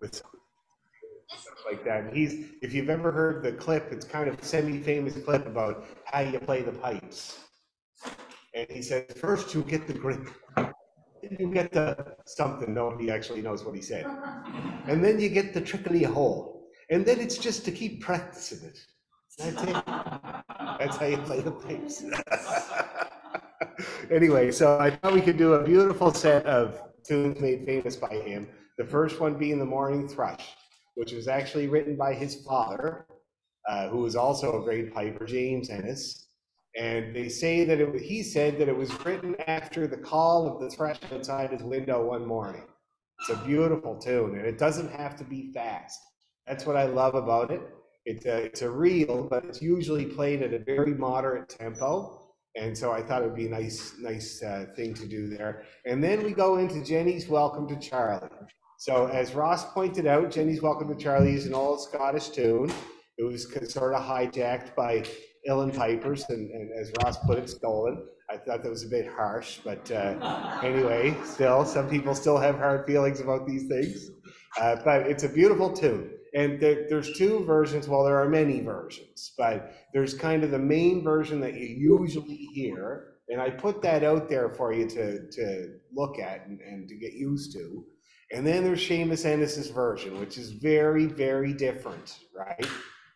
with stuff like that. And if you've ever heard the clip, it's kind of a semi-famous clip about how you play the pipes. And he said, first you get the grip, then you get the something, nobody actually knows what he said. And then you get the trickly hole. And then it's just to keep practicing it. That's it. That's how you play the pipes. Anyway, so I thought we could do a beautiful set of tunes made famous by him. The first one being The Morning Thrush, which was actually written by his father, who was also a great piper, James Ennis. And they say that he said that it was written after the call of the thrush outside his window one morning. It's a beautiful tune, and it doesn't have to be fast. That's what I love about it. It's a reel, but it's usually played at a very moderate tempo. And so I thought it would be a nice thing to do there. And then we go into Jenny's Welcome to Charlie. So as Ross pointed out, Jenny's Welcome to Charlie is an old Scottish tune. It was sort of hijacked by uilleann pipers, and as Ross put it, stolen. I thought that was a bit harsh, but anyway, still, some people still have hard feelings about these things. But it's a beautiful tune. And there's two versions, well, there are many versions, but there's kind of the main version that you usually hear, and I put that out there for you to look at and to get used to. And then there's Seamus Ennis's version, which is very, very different, right?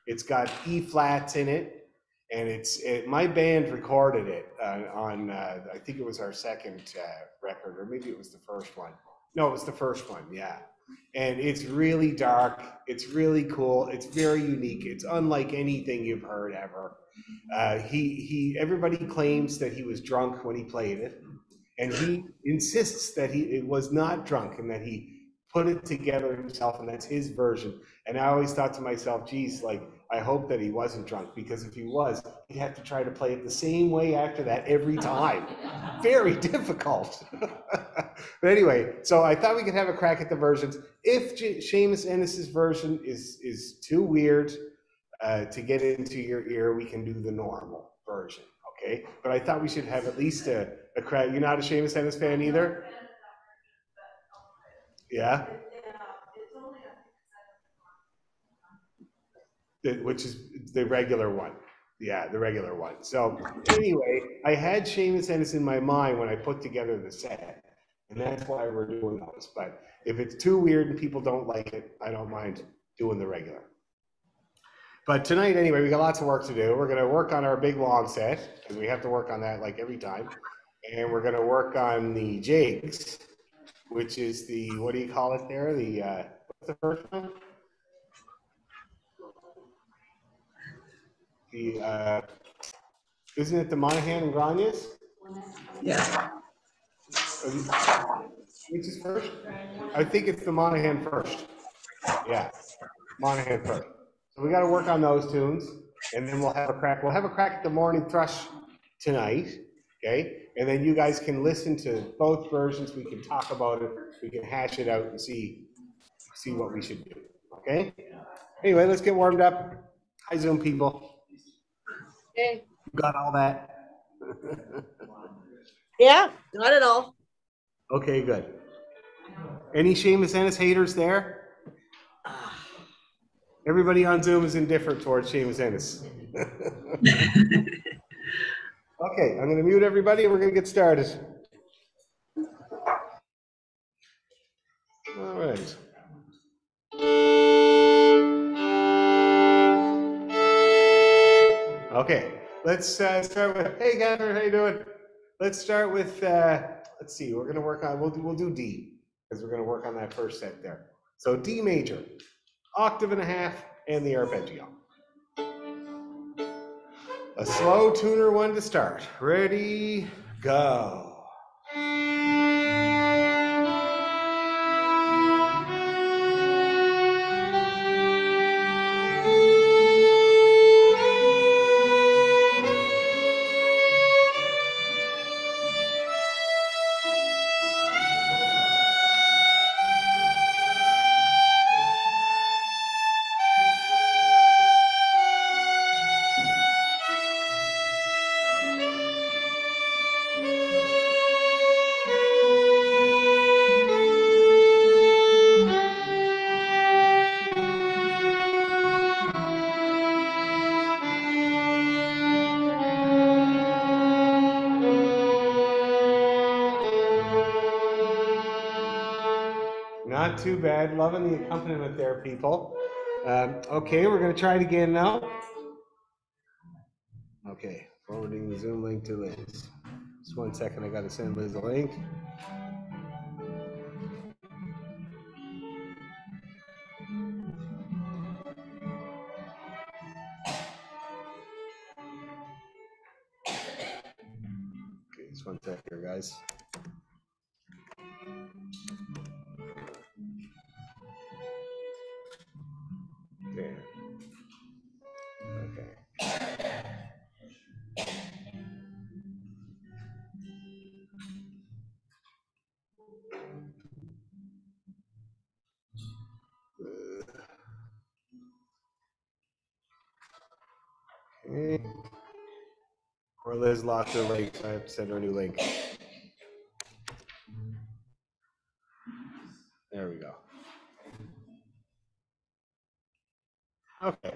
It's got E flats in it, and my band recorded it on I think it was our second record, or maybe it was the first one. No, it was the first one, yeah. And it's really dark, it's really cool, it's very unique, it's unlike anything you've heard ever. Everybody claims that he was drunk when he played it, and he insists that it was not drunk and that he put it together himself, and that's his version. And I always thought to myself, geez, like, I hope that he wasn't drunk, because if he was, he'd have to try to play it the same way after that every time. Very difficult. But anyway, so I thought we could have a crack at the versions. If Seamus Ennis's version is too weird to get into your ear, we can do the normal version, okay? But I thought we should have at least a crack. You're not a Seamus Ennis fan either? Yeah? Which is the regular one. Yeah, the regular one. So anyway, I had Seamus Ennis in my mind when I put together the set, and that's why we're doing those. But if it's too weird and people don't like it, I don't mind doing the regular. But tonight, anyway, we got lots of work to do. We're going to work on our big long set, because we have to work on that like every time. And we're going to work on the jigs, which is the, what do you call it there? The, what's the first one? The, isn't it the Monahan and Granius? Yeah. Which is first? I think it's the Monahan first. Yeah, Monahan first. So we got to work on those tunes, and then we'll have a crack. We'll have a crack at the Morning Thrush tonight, okay? And then you guys can listen to both versions. We can talk about it. We can hash it out and see what we should do, okay? Anyway, let's get warmed up. Hi, Zoom people. Hey. Got all that? Yeah, got it all. Okay, good. Any Seamus Ennis haters there? Everybody on Zoom is indifferent towards Seamus Ennis. Okay, I'm going to mute everybody and we're going to get started. All right. Okay, let's start with, hey Catherine, how you doing? Let's start with, let's see, we're going to work on, we'll do D, because we're going to work on that first set there. So D major, octave and a half, and the arpeggio. A slow tuner one to start. Ready, go. Not too bad. Loving the accompaniment there, people. Okay, we're going to try it again now. Okay, forwarding the Zoom link to Liz. Just 1 second, I got to send Liz a link. Okay, just 1 second here, guys. There. Okay. Okay. Or Liz lost her link, so I have to send her a new link. There we go. Okay.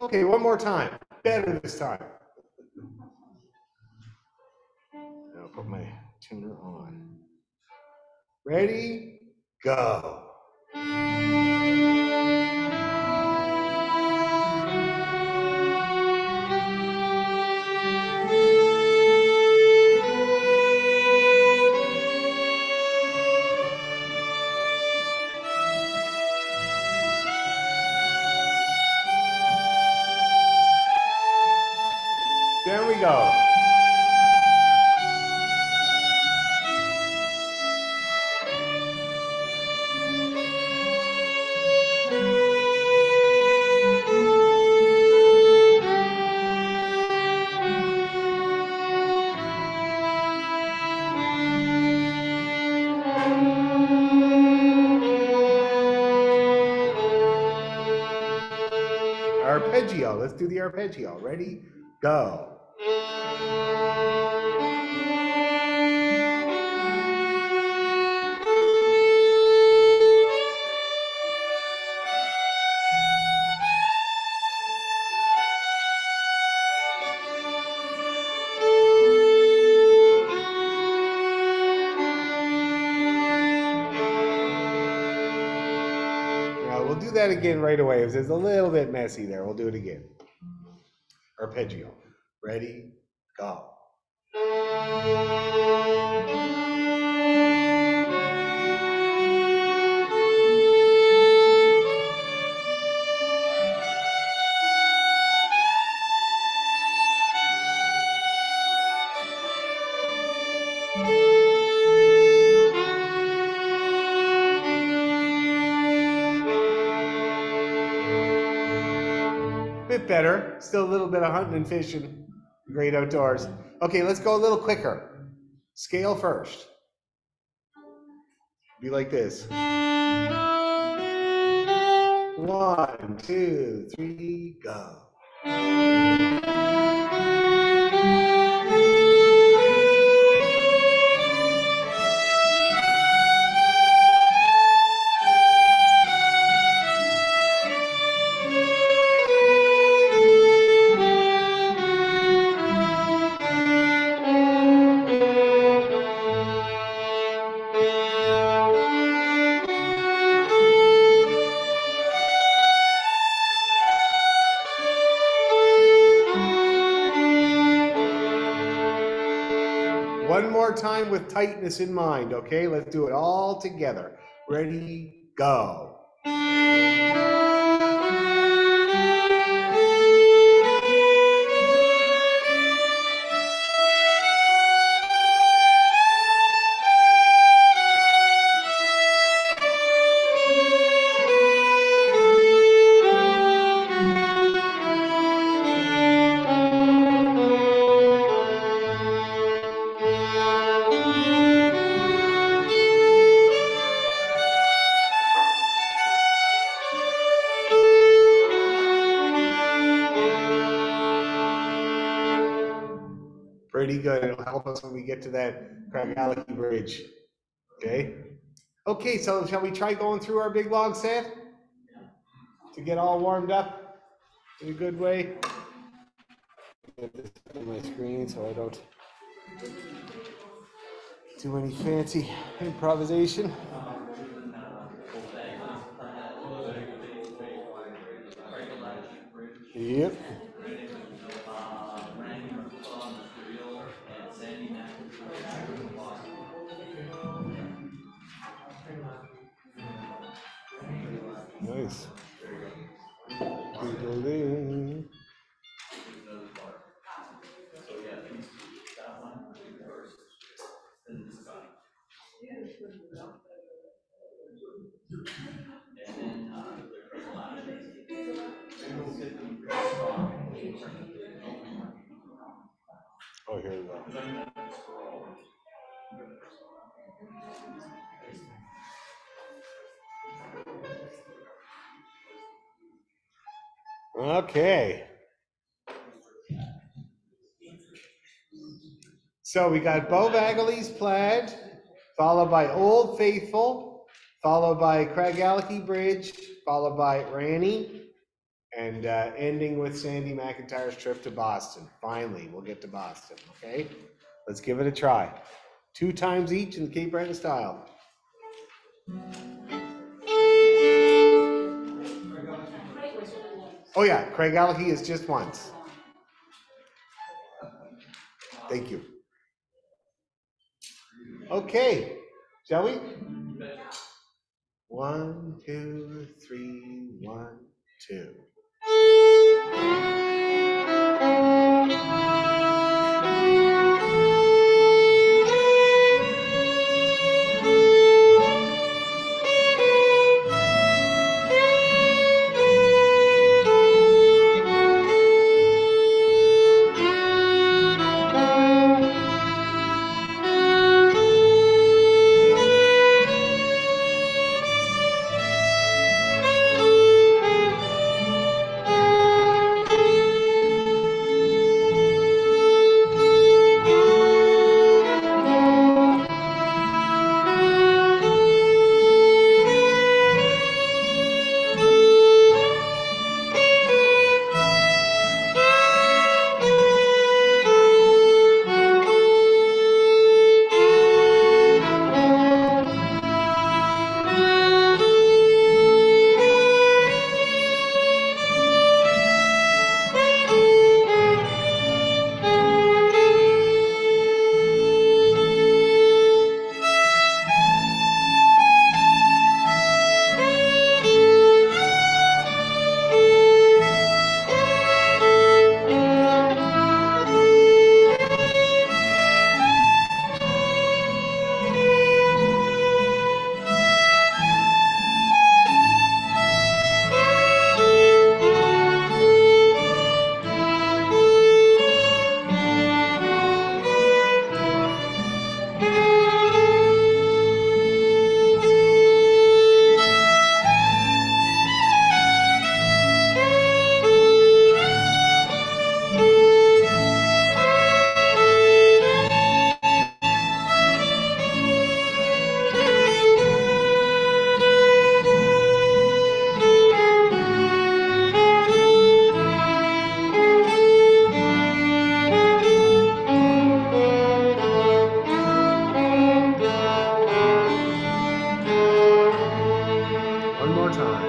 Okay, one more time. Better this time. I'll put my tuner on. Ready? Go. There we go. Arpeggio. Let's do the arpeggio. Ready? Go. We'll do that again right away. It's a little bit messy there. We'll do it again. Arpeggio. Ready? Go. Bit better. Still a little bit of hunting and fishing. Great outdoors. Okay, let's go a little quicker. Scale first. Be like this. 1, 2, 3, go. One more time with tightness in mind, okay? Let's do it all together. Ready, go. Pretty good. It'll help us when we get to that Craigallachie Bridge. Okay? Okay, so shall we try going through our big log set? To get all warmed up in a good way. Get this on my screen so I don't do any fancy improvisation. Yep. Nice. Doodle-doo. Oh, here we go. Okay. So we got Bo Bagley's Plaid, followed by Old Faithful, followed by Craigellachie Bridge, followed by Ranny, and ending with Sandy McIntyre's trip to Boston. Finally, we'll get to Boston, okay? Let's give it a try. 2 times each in the Cape Breton style. Oh yeah, Craigellachie is just once. Thank you. Okay, shall we? 1, 2, 3, 1, 2. One more time.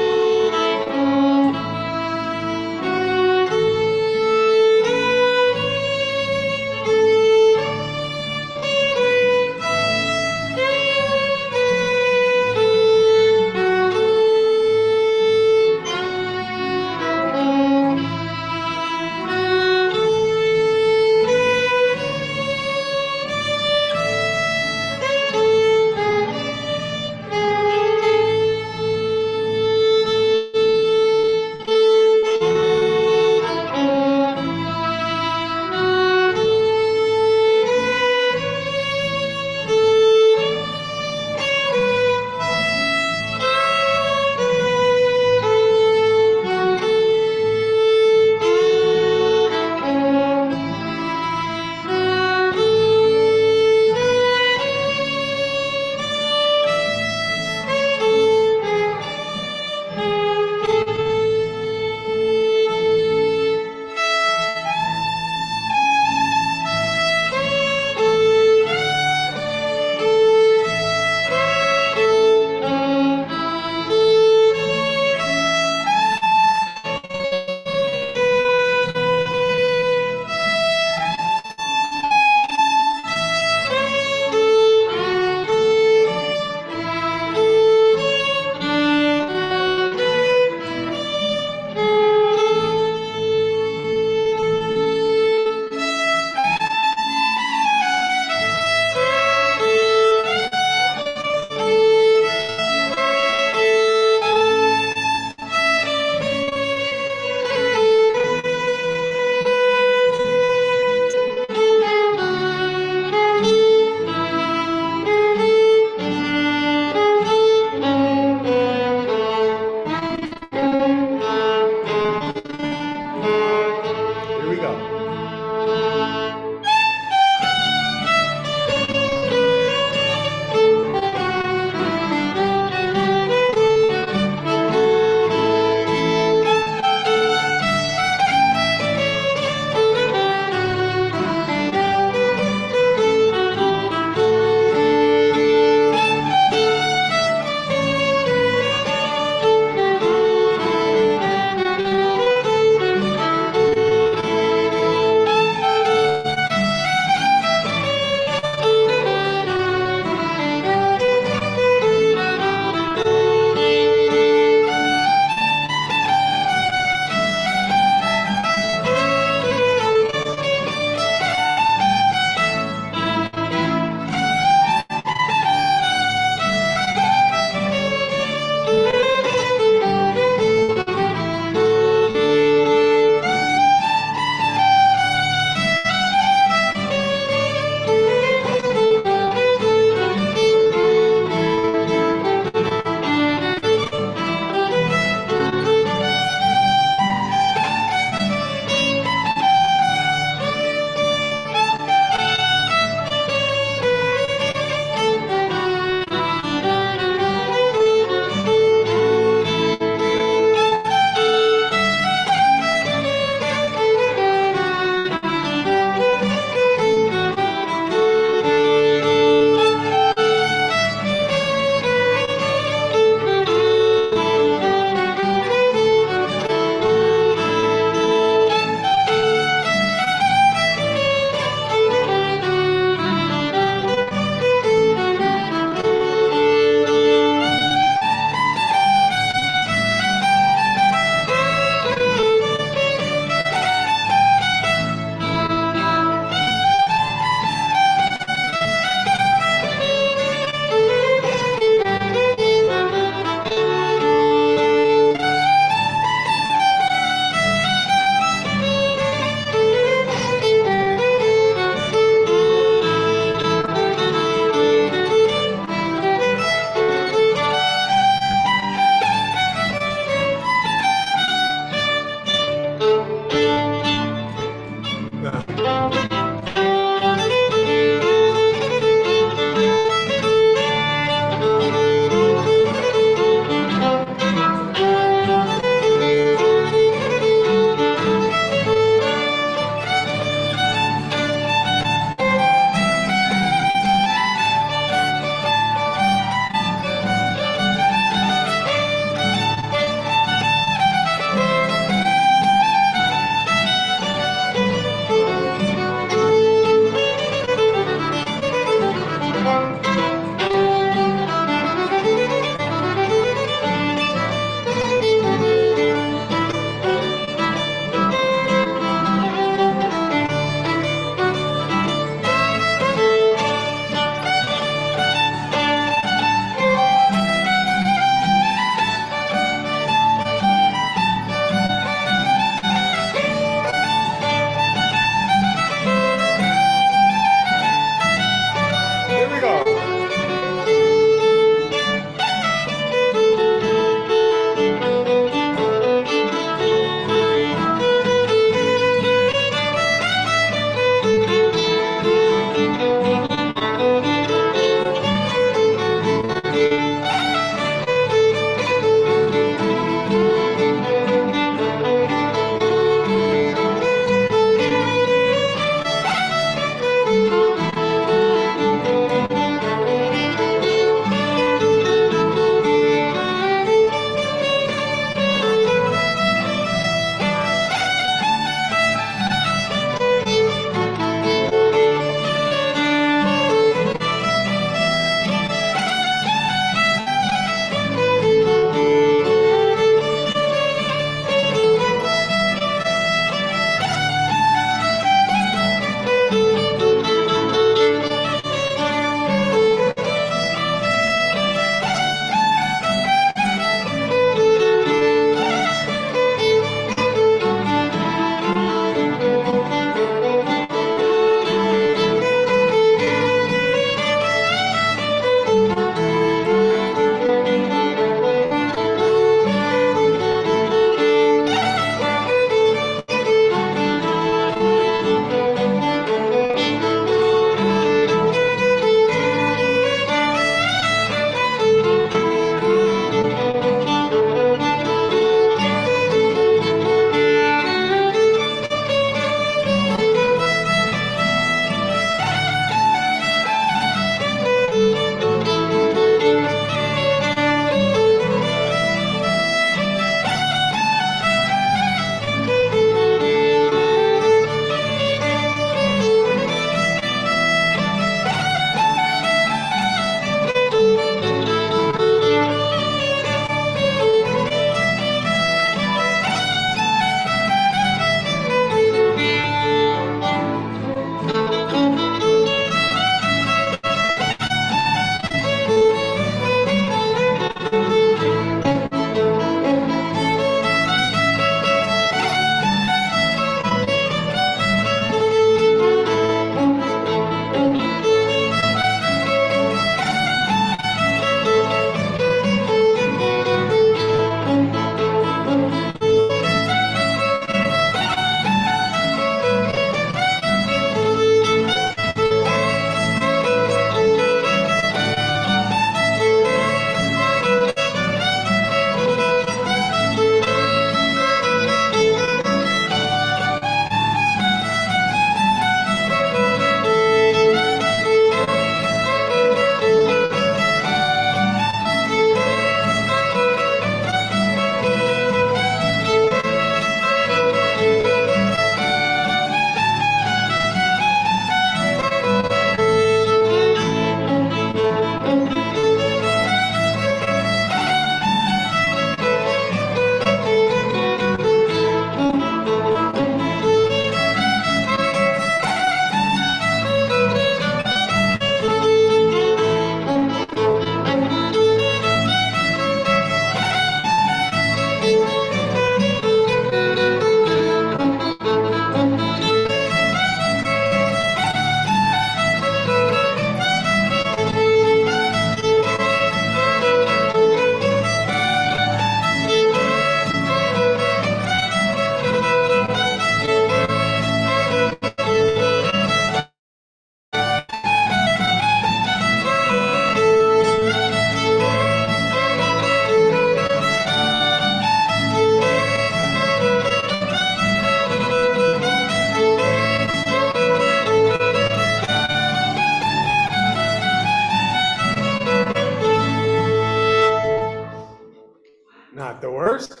Not the worst.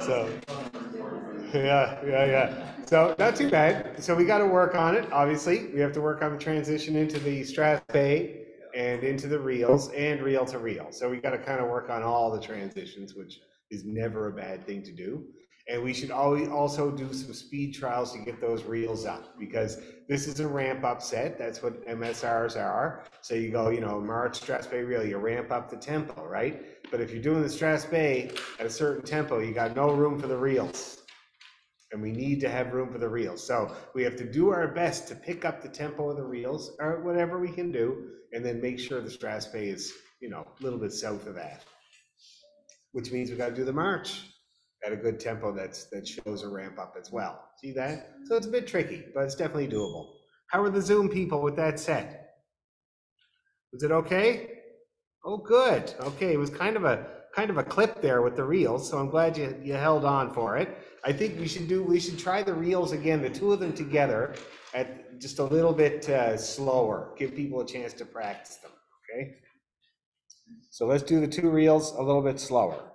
So, yeah. So not too bad. So we got to work on it. Obviously, we have to work on the transition into the Strath Bay and into the reels and reel to reel. So we got to kind of work on all the transitions, which is never a bad thing to do. And we should always also do some speed trials to get those reels up, because this is a ramp up set. That's what MSRs are. So you go, March Strath Bay reel, you ramp up the tempo, right? But if you're doing the Strath Bay at a certain tempo, you got no room for the reels. And we need to have room for the reels. So we have to do our best to pick up the tempo of the reels, or whatever we can do, and then make sure the Strath Bay is, a little bit south of that. Which means we got to do the march at a good tempo that shows a ramp up as well. See that? So it's a bit tricky, but it's definitely doable. How are the Zoom people with that set? Was it okay? Oh, good. Okay, it was kind of a clip there with the reels, so I'm glad you held on for it. I think we should try the reels again, the two of them together, at just a little bit slower. Give people a chance to practice them. Okay. So let's do the two reels a little bit slower.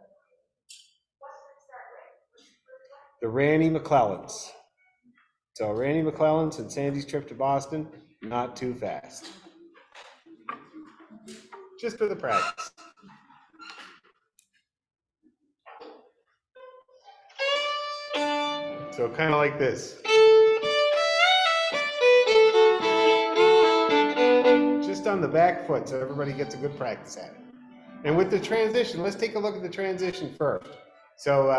The Randy McClellans. So Randy McClellans and Sandy's trip to Boston, not too fast. Just for the practice. So kind of like this. Just on the back foot, so everybody gets a good practice at it. And with the transition, let's take a look at the transition first. So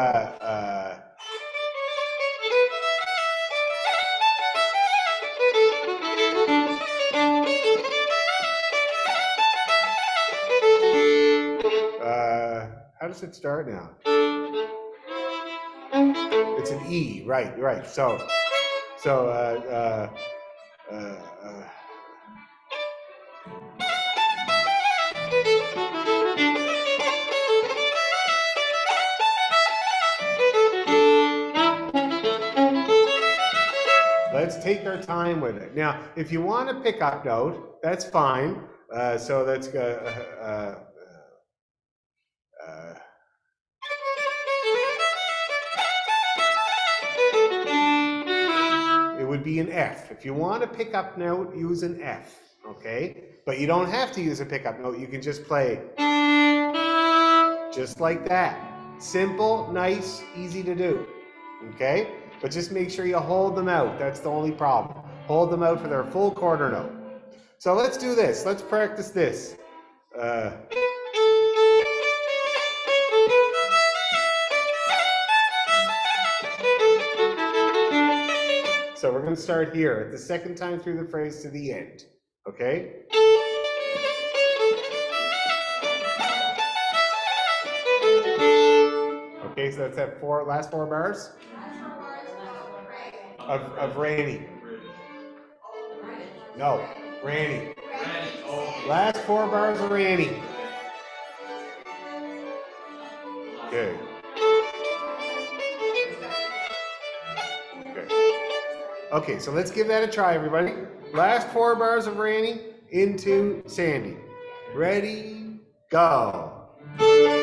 how does it start now? It's an E, right. So let's take our time with it. Now, if you want a pickup note, that's fine. So that's it would be an F. If you want a pickup note, use an F, okay? But you don't have to use a pickup note. You can just play just like that. Simple, nice, easy to do, okay? But just make sure you hold them out. That's the only problem. Hold them out for their full quarter note. So let's do this. Let's practice this. So we're going to start here at the second time through the phrase to the end, okay? Okay, so that's that last four bars of Randy. No, Randy. Last four bars of Randy. Okay. Okay, so let's give that a try, everybody. Last four bars of Randy into Sandy. Ready, go. Here we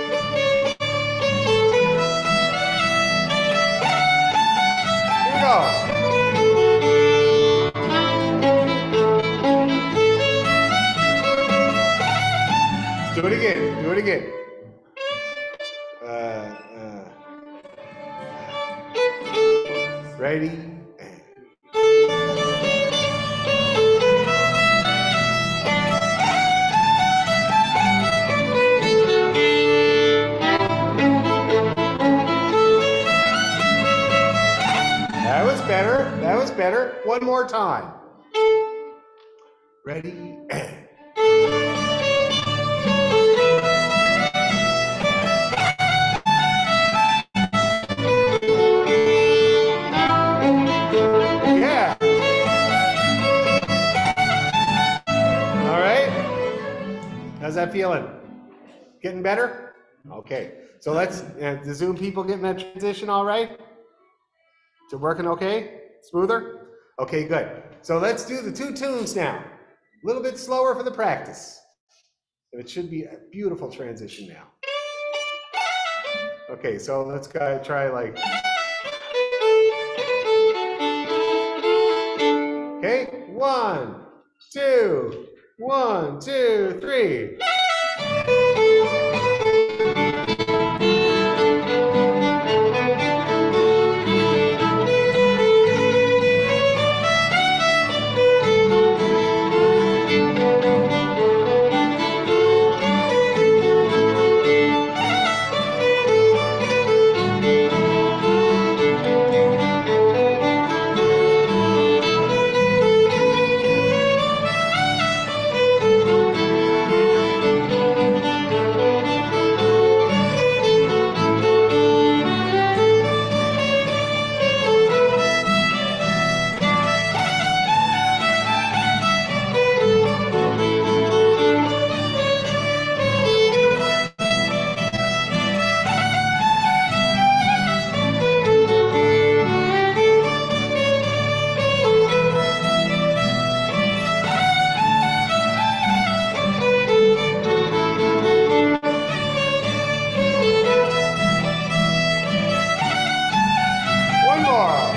go. Do it again. Do it again. Ready? That was better. That was better. One more time. Ready? Yeah. All right. How's that feeling? Getting better? Okay. So let's, the Zoom people getting that transition all right? Is it working okay? Smoother? Okay, good. So let's do the two tunes now. A little bit slower for the practice. And it should be a beautiful transition now. Okay, so let's try like. Okay, 1, 2, 1, 2, 3. One more.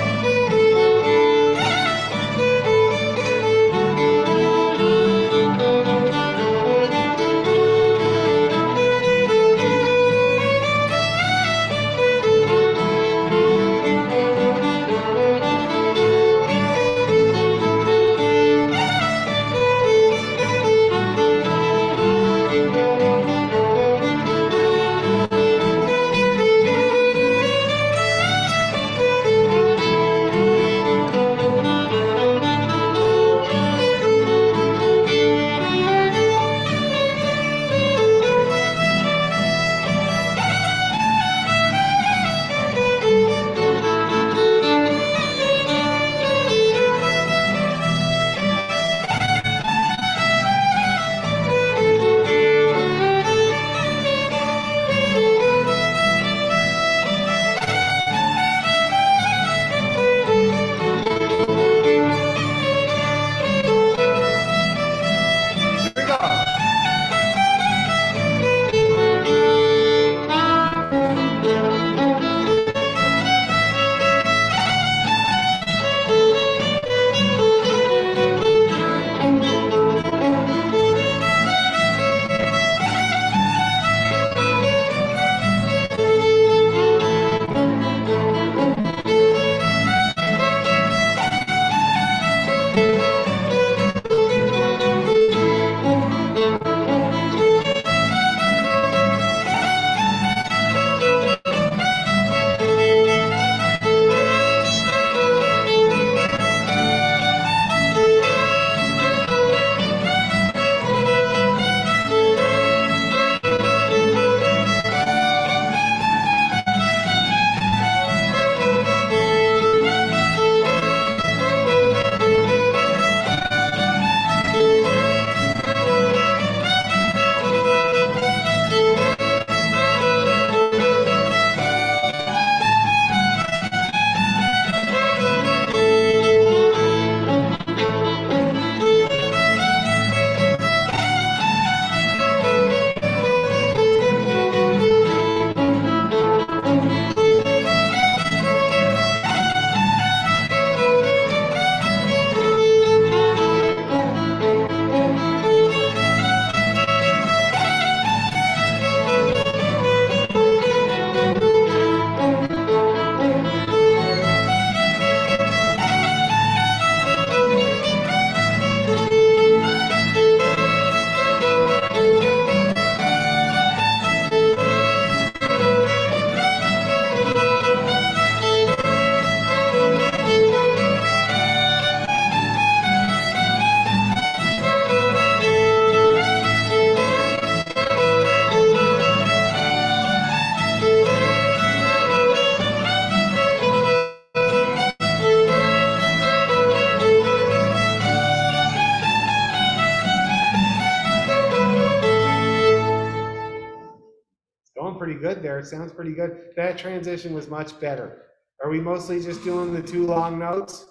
Going pretty good there. It sounds pretty good. That transition was much better. Are we mostly just doing the two long notes?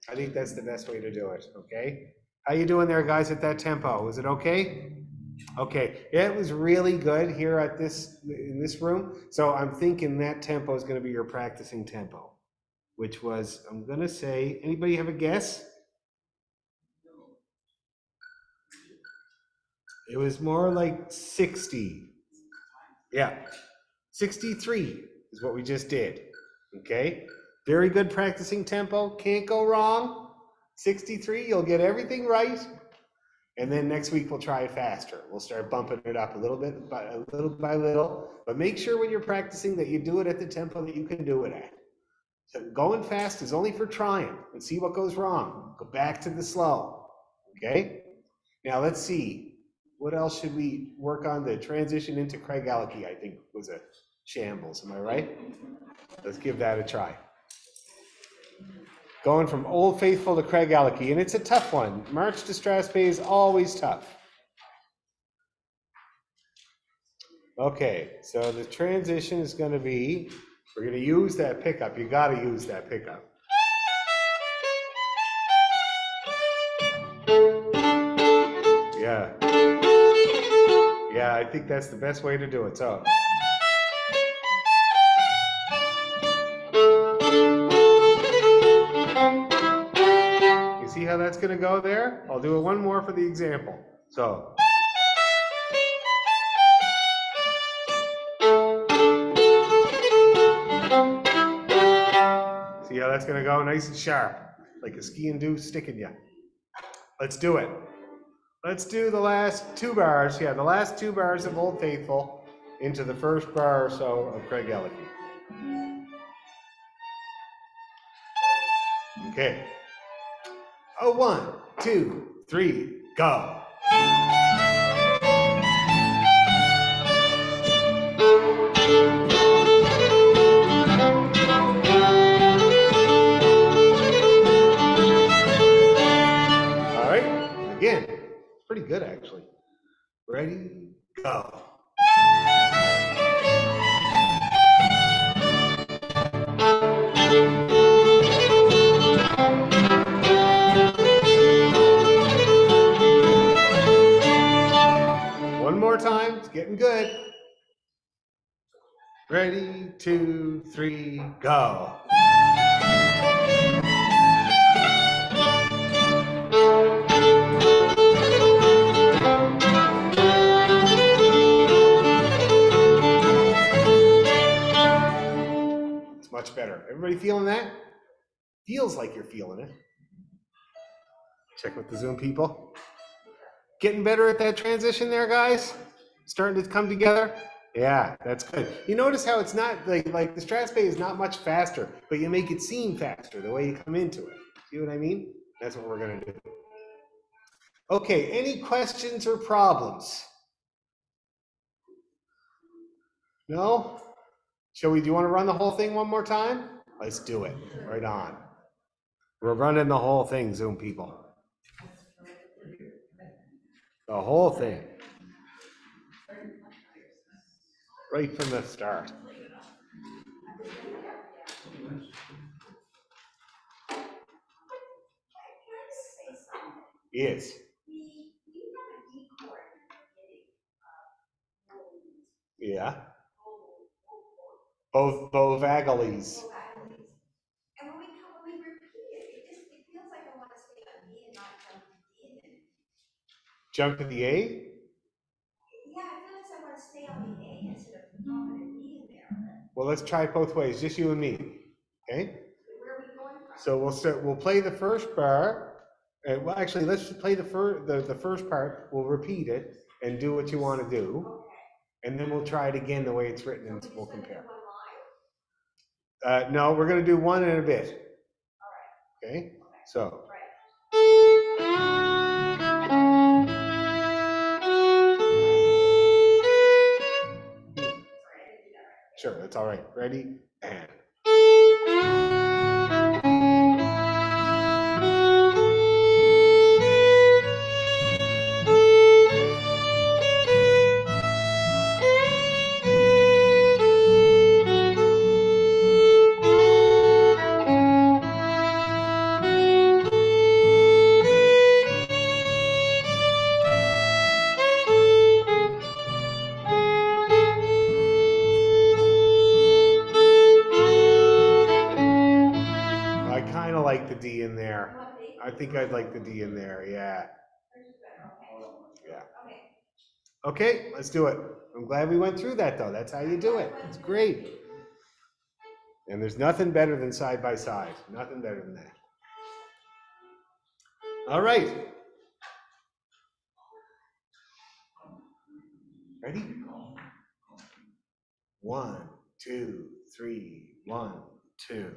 I think that's the best way to do it, okay? How you doing there, guys, at that tempo? Was it okay? Okay, yeah, it was really good here at in this room. So I'm thinking that tempo is going to be your practicing tempo, which was, I'm going to say, anybody have a guess? It was more like 60. Yeah, 63 is what we just did, okay? Very good practicing tempo, can't go wrong. 63, you'll get everything right. And then next week we'll try faster. We'll start bumping it up a little by little. But make sure when you're practicing that you do it at the tempo that you can do it at. So going fast is only for trying and see what goes wrong. Go back to the slow. Okay? Now let's see. What else should we work on? The transition into Craig Alecky, I think, was a shambles. Am I right? Let's give that a try. Going from Old Faithful to Craig Alecky, and it's a tough one. March to Strathspey is always tough. Okay, so the transition is going to be, we're going to use that pickup. You got to use that pickup. Yeah. Yeah, I think that's the best way to do it. So. You see how that's going to go there? I'll do it one more for the example. So. See how that's going to go? Nice and sharp, like a ski and do sticking you. Let's do it. Let's do the last 2 bars. Yeah, the last 2 bars of Old Faithful into the first bar or so of Craig Alecky. Okay. Oh, 1, 2, 3, go. All right, again, pretty good actually. Ready, go. One more time, it's getting good. Ready, 2, 3, go. It's much better. Everybody feeling that? Feels like you're feeling it. Check with the Zoom people. Getting better at that transition there, guys? Starting to come together? Yeah, that's good. You notice how it's not like the Strathspey is not much faster, but you make it seem faster the way you come into it. See what I mean? That's what we're going to do. Okay, any questions or problems? No? Do you want to run the whole thing one more time? Let's do it. Right on. We're running the whole thing, Zoom people. The whole thing. Right from the start. Yes. Yeah. Both Vagalies. And when we repeat it, it feels like I want to stay on D and not jump to D. Jump to the A? Yeah, I feel like I want to stay on the A instead of dropping an E in there. Well, let's try it both ways, just you and me. Okay? Where are we going from? So we'll play the first bar. Well, actually, let's just play the first part. We'll repeat it and do what you want to do. Okay. And then we'll try it again the way it's written and we'll compare. One line? No, we're going to do one in a bit. All right. Okay? So. Right. Sure, that's all right. Ready? And. I think I'd like the D in there, yeah. Yeah. Okay, let's do it. I'm glad we went through that though. That's how you do it. It's great. And there's nothing better than side by side. Nothing better than that. All right. Ready? 1, 2, 3, 1, 2.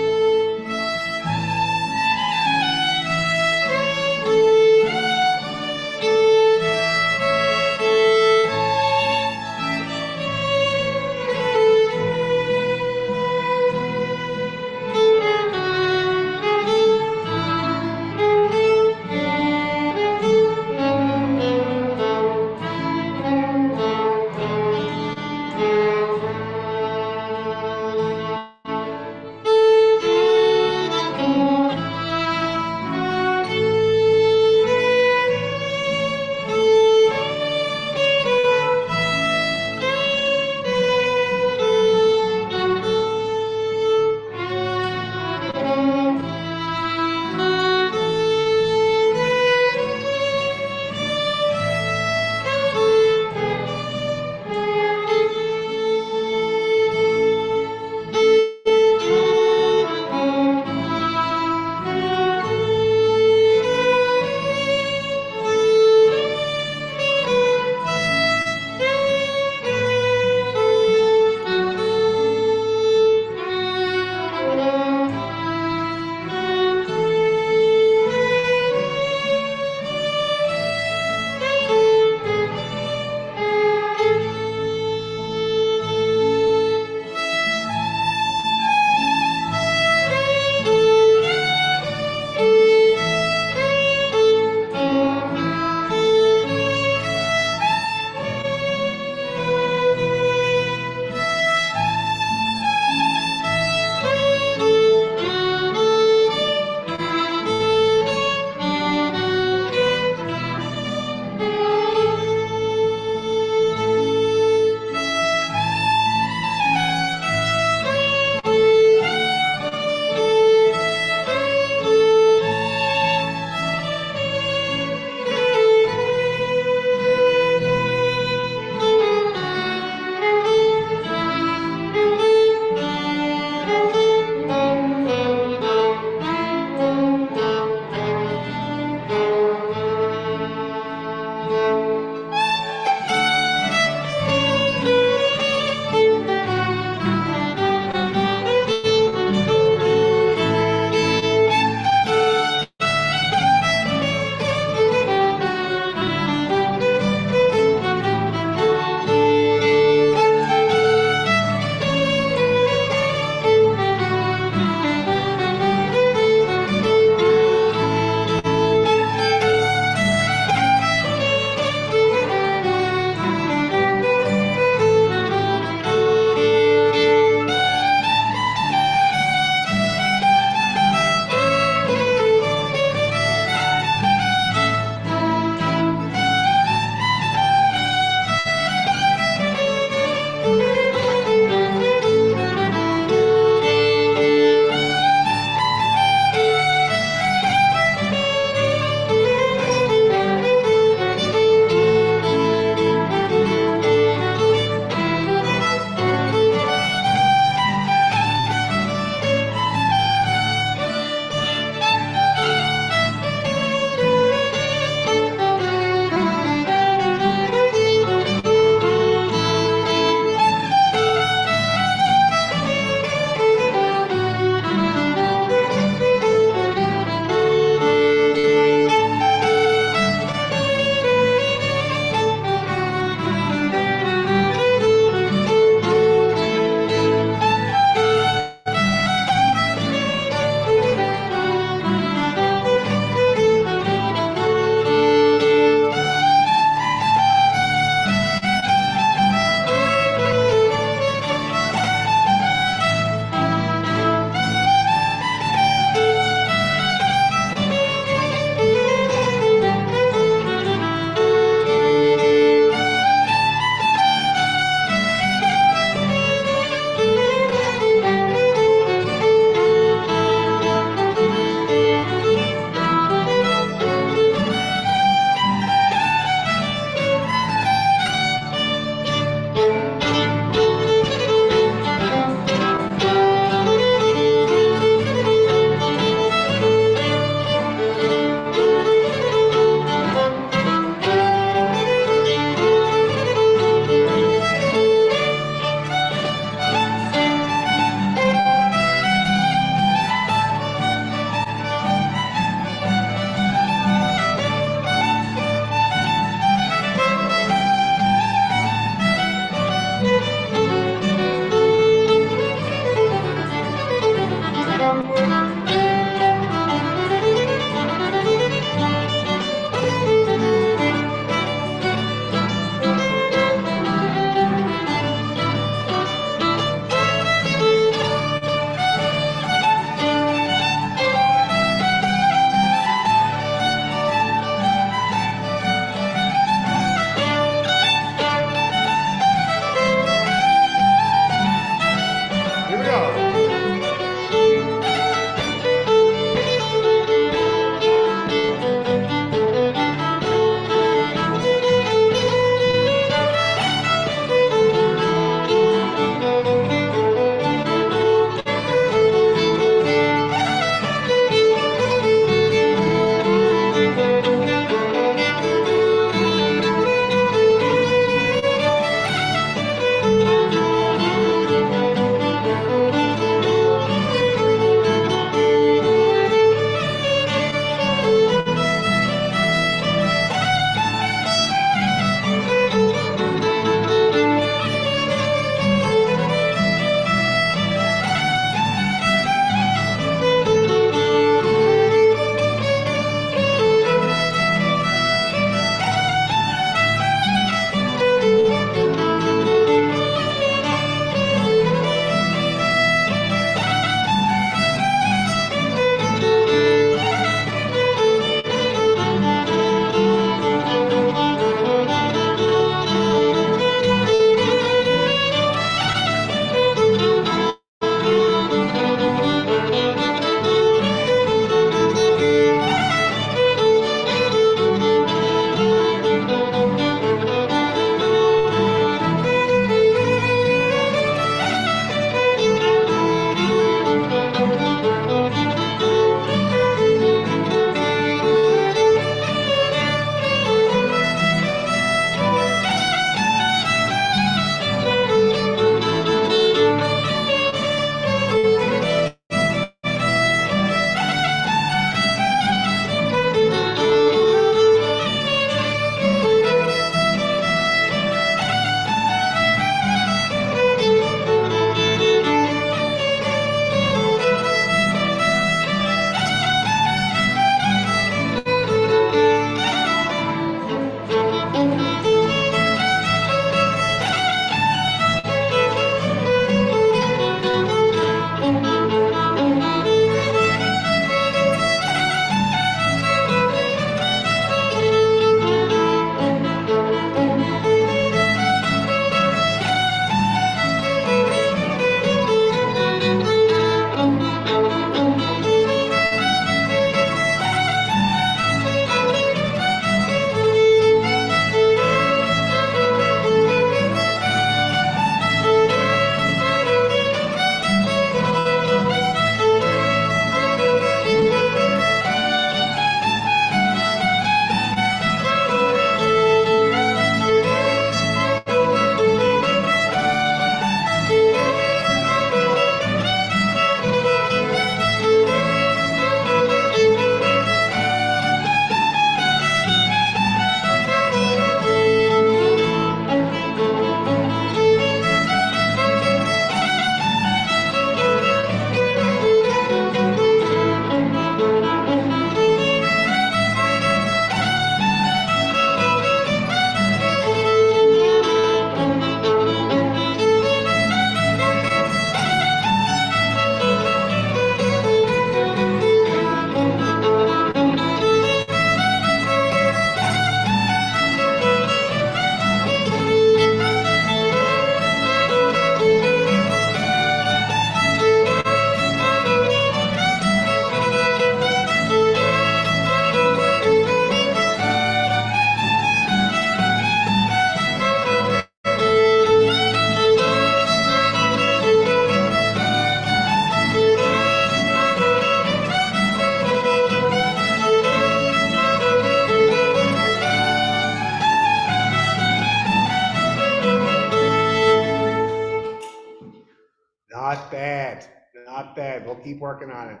Not bad. We'll keep working on it.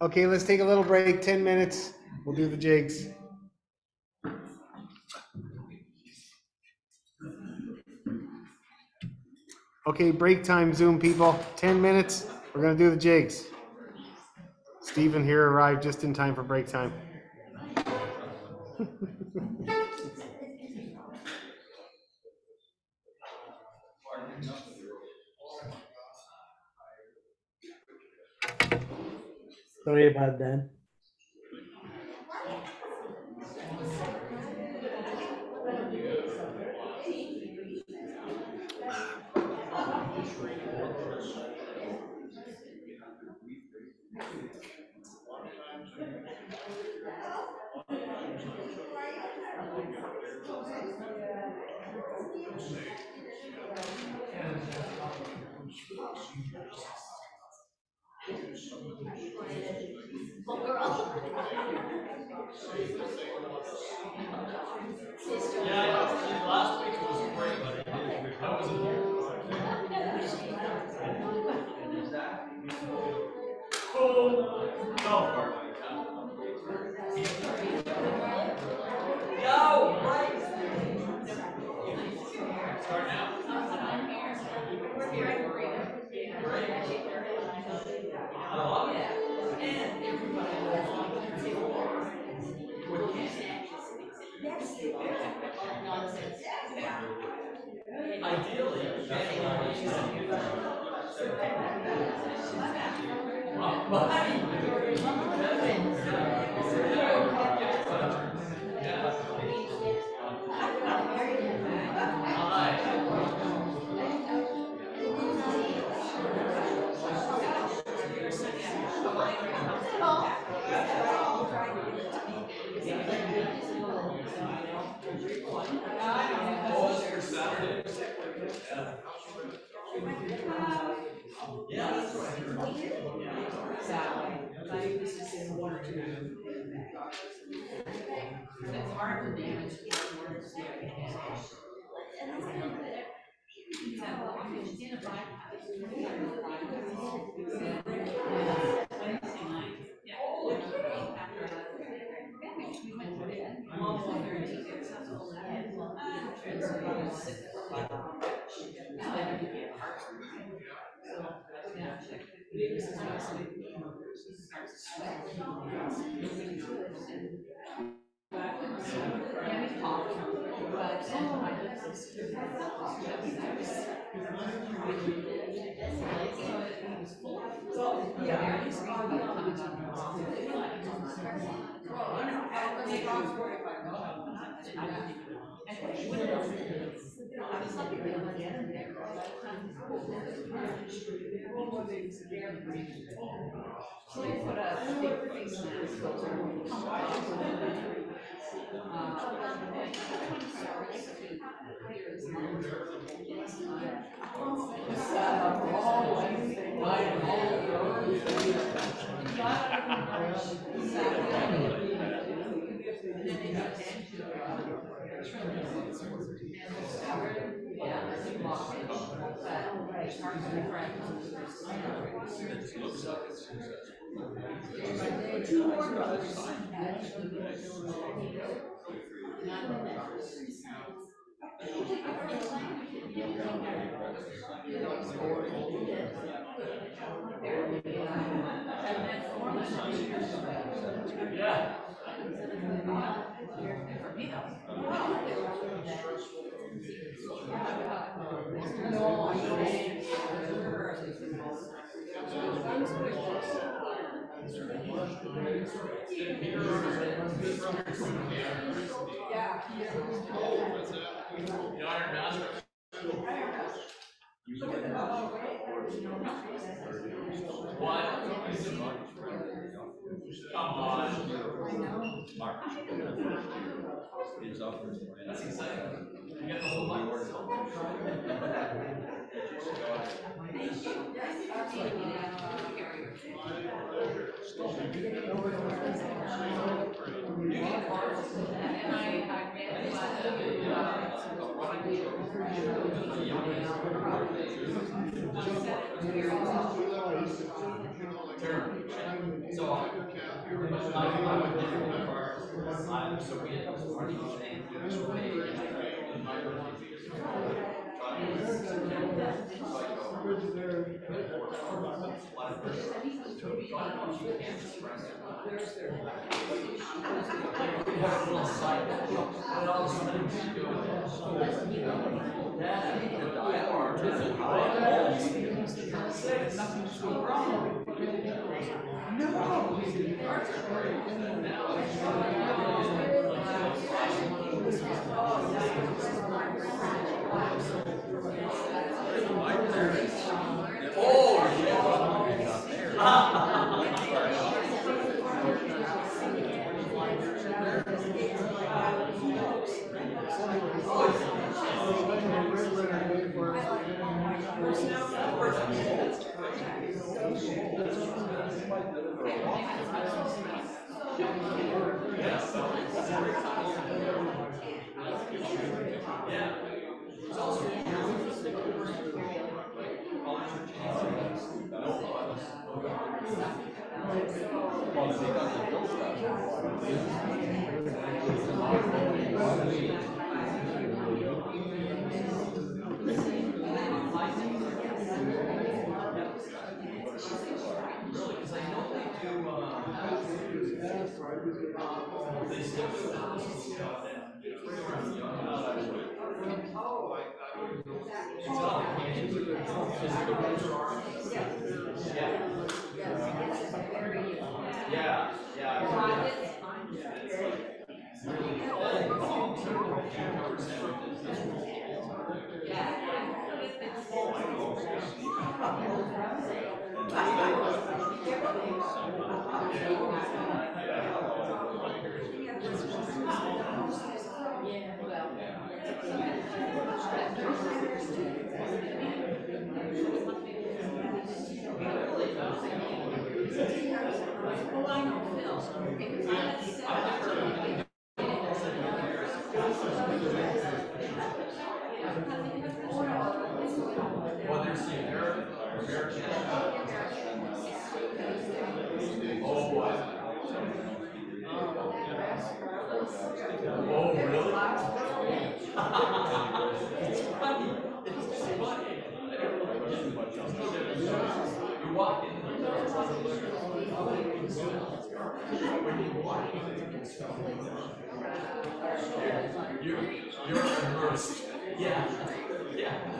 Okay, let's take a little break, 10 minutes. We'll do the jigs. Okay, break time, Zoom people. 10 minutes. We're going to do the jigs. Stephen here arrived just in time for break time. Sorry about that. Last week was great, but I wasn't here. Start now. It's hard to manage these words. Come on. Mark. It's up. That's exciting. You get the whole line. So we had this party You're immersed. Yeah. Yeah.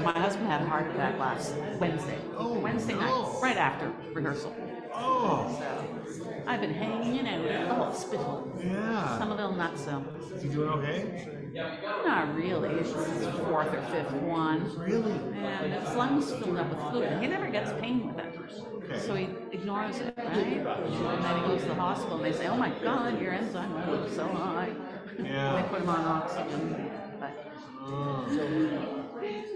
My husband had a heart attack last Wednesday. Wednesday night, right after rehearsal. Oh, So I've been hanging out at the hospital. I'm yeah. a little nutso. Is he doing okay? Not really. It's his fourth or fifth one. Really? And his lungs filled up with fluid. He never gets pain with it. Okay. So he ignores it, right? And then he goes to the hospital and they say, oh my God, your enzyme levels are so high. Yeah. They put him on oxygen. But Oh,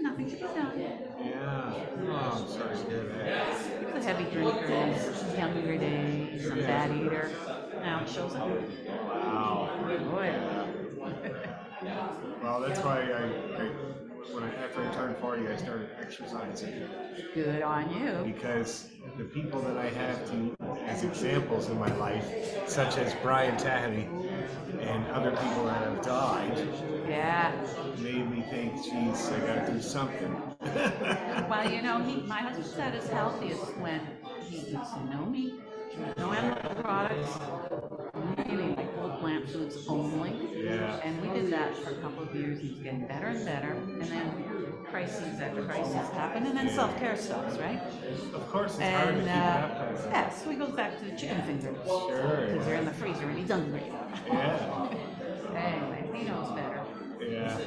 nothing to be done. yeah. Oh, I'm sorry to hear that. He was a heavy drinker in his younger days, a bad eater. Now it shows up. Wow. Oh yeah. Well, that's why after I turned 40, I started exercising. Good on you. Because the people that I have as examples in my life, such as Brian Tahany and other people that have died, Yeah. made me think, geez, I gotta do something. Well, you know, my husband's at his healthiest when he eats no meat, no animal products, really like whole plant foods only. Yeah. And we did that for a couple of years. He was getting better and better. And then crises after crises happen, and then self-care stops, right? Of course, it's hard to keep it up. Yeah, so he goes back to the chicken fingers. Sure. Because they're in the freezer and he's hungry. Yeah. Anyway, he knows better. Yeah.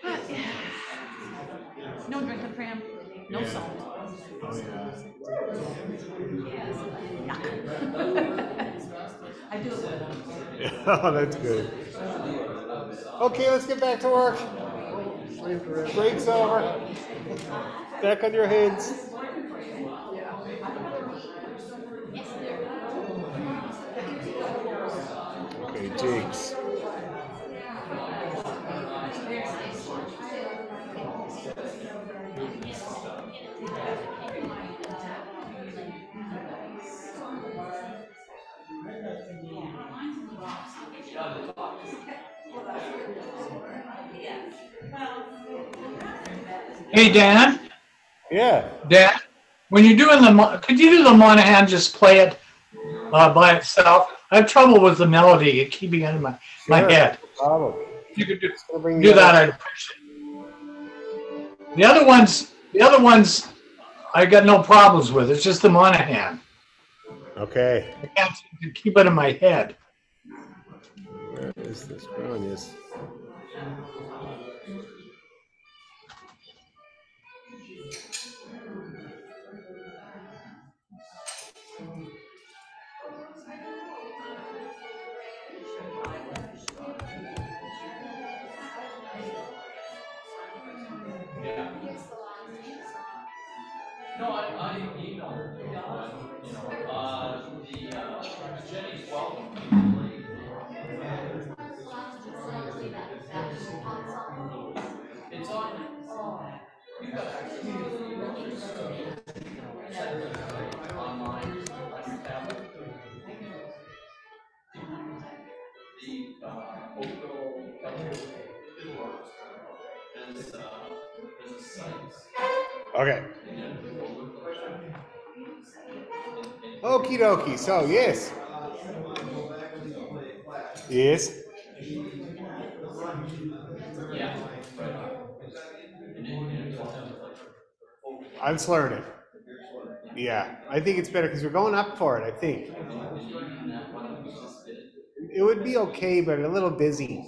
But, yeah. No drinking for him, no Yeah. salt. Oh, yeah. Yuck. I do it with him. Oh, that's good. Okay, let's get back to work. Break's over. Back on your heads. Okay, jigs. Hey, Dan. Yeah. Dan, when you're doing could you do the Monahan, just play it by itself? I have trouble with the melody keeping it in my head. No problem. If you could Bring do the that, other- I'd appreciate it. The other ones, I got no problems with. It's just the Monahan. Okay. I can't seem to keep it in my head. Where is this? Where on this? No, I emailed you, Jenny's welcome. It's on, you've got access to the online, on your tablet. The Oakville Celtic Fiddle Orchestra is a site. Okay. Okie dokie. So, yes. Yes. Yeah, right. I'm slurring it. Yeah. I think it's better because we're going up for it, I think. It would be okay, but a little busy.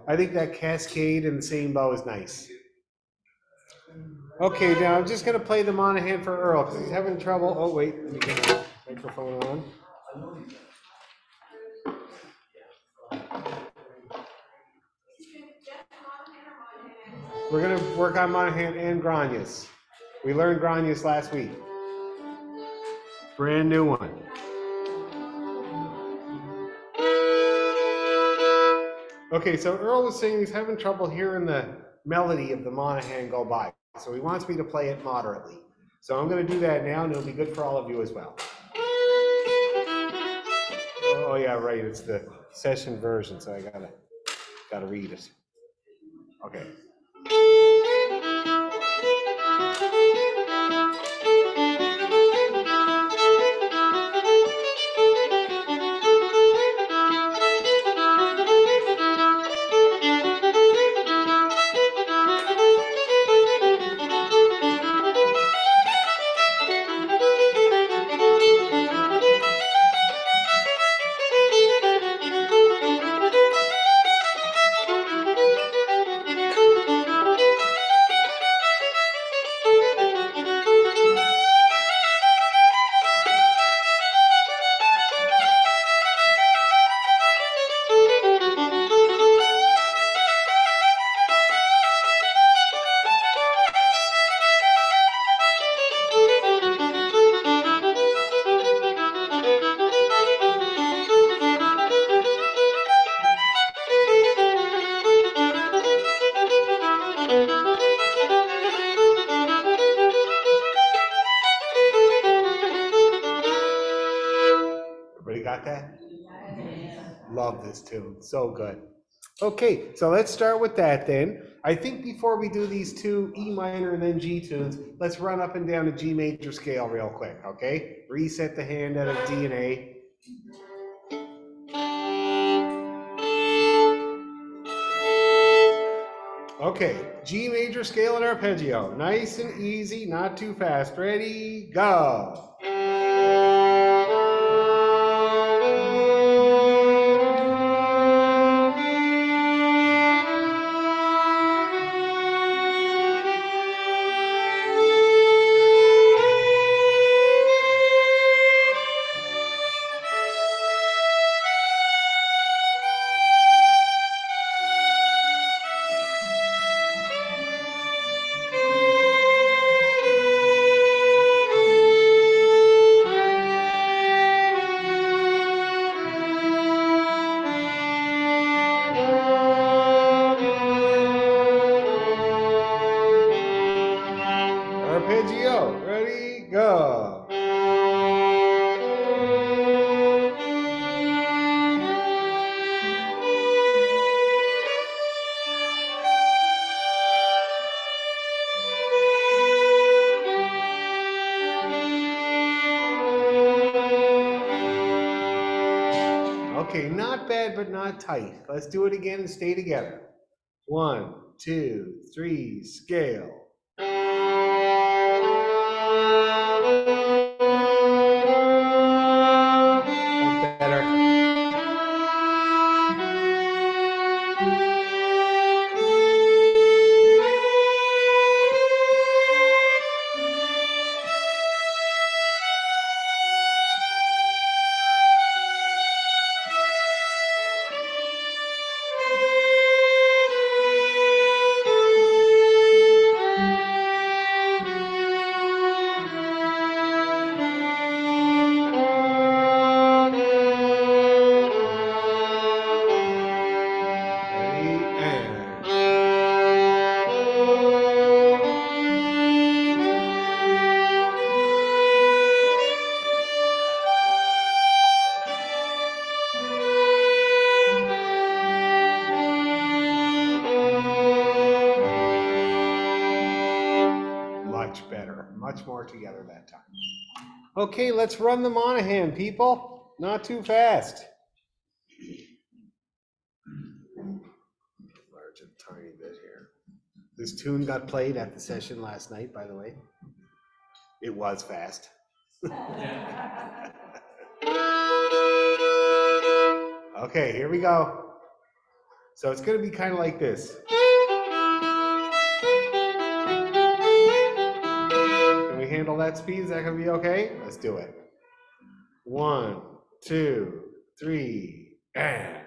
I think that cascade and the same bow is nice. Okay, now I'm just going to play the Monahan for Earl because he's having trouble. Oh, wait. Let me get the microphone on. We're going to work on Monahan and Granius. We learned Granius last week. Brand new one. Okay, so Earl was saying he's having trouble hearing the melody of the Monahan go by. So he wants me to play it moderately. So I'm going to do that now, and it'll be good for all of you as well. Oh yeah, right. It's the session version, so I gotta read it. Okay. Everybody got that? Love this tune, so good. Okay, so let's start with that then. I think before we do these two E minor and then G tunes, let's run up and down a G major scale real quick, okay? Reset the hand out of D and A. Okay, G major scale and arpeggio. Nice and easy, not too fast. Ready, go. Arpeggio, ready, go. Okay, not bad, but not tight. Let's do it again and stay together. 1, 2, 3, scale. That's better. Ready, and. Much better, much more together that time. Okay, let's run the Monahan, people. Not too fast. Large and tiny bit here. This tune got played at the session last night, by the way. It was fast. Okay, here we go. So it's going to be kind of like this. Can we handle that speed? Is that going to be okay? Let's do it. 1, 2, 3, and.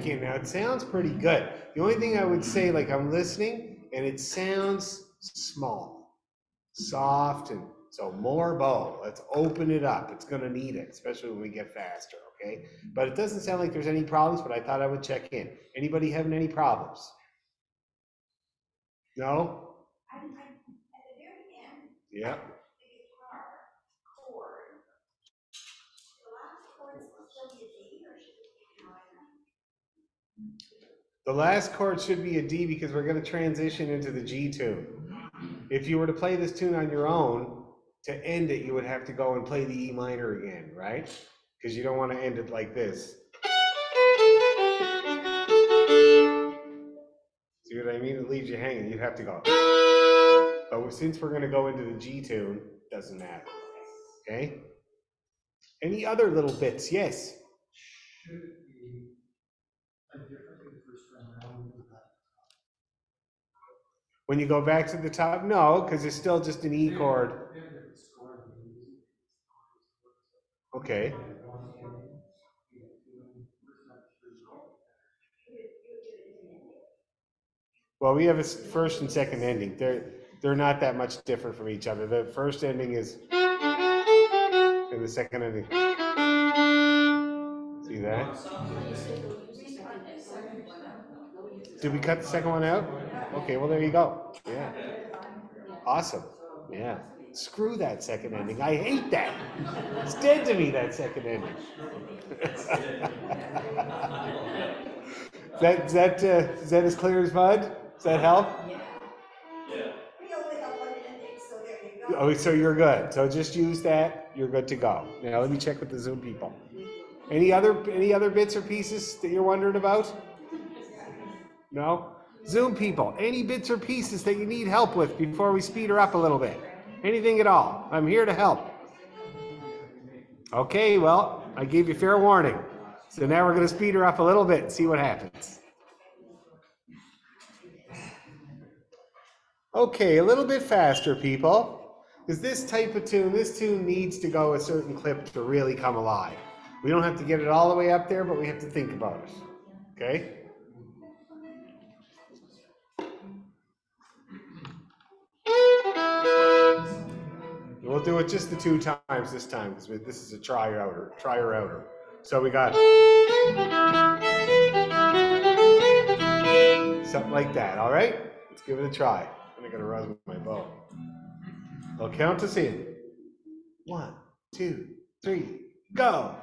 check in. Now it sounds pretty good. The only thing I would say, like I'm listening and it sounds small, soft, and so more bow. Let's open it up. It's gonna need it, especially when we get faster, okay? But it doesn't sound like there's any problems, but I thought I would check in. Anybody having any problems? No? At the very end, Yeah. the guitar chord, the last chord is still be a D or should it be minor? The last chord should be a D because we're going to transition into the G tune. If you were to play this tune on your own, to end it, you would have to go and play the E minor again, right? Because you don't want to end it like this. See what I mean? It leaves you hanging. You'd have to go. But since we're going to go into the G tune, doesn't matter. Okay? Any other little bits? Yes? Should it be a different in the first round? When you go back to the top, no, because it's still just an E chord. Okay. Well, we have a first and second ending. They're not that much different from each other. The first ending is, and the second ending. See that? Did we cut the second one out? Okay, well there you go. Yeah. Awesome. Yeah. Screw that second ending. I hate that. It's dead to me, that second ending. Is that as clear as mud? Does that help? We only have one ending, so there you go. Oh, so you're good. So just use that. You're good to go. Now let me check with the Zoom people. Any other bits or pieces that you're wondering about? No? Zoom people, any bits or pieces that you need help with before we speed her up a little bit? Anything at all? I'm here to help. Okay, well, I gave you fair warning. So now we're going to speed her up a little bit and see what happens. Okay, a little bit faster, people. Because this tune needs to go a certain clip to really come alive. We don't have to get it all the way up there, but we have to think about it. Okay? We'll do it just the 2 times this time, because this is a try-outer. So we got something like that, all right? Let's give it a try. I'm gonna run my bow. I'll count us in. 1, 2, 3, go!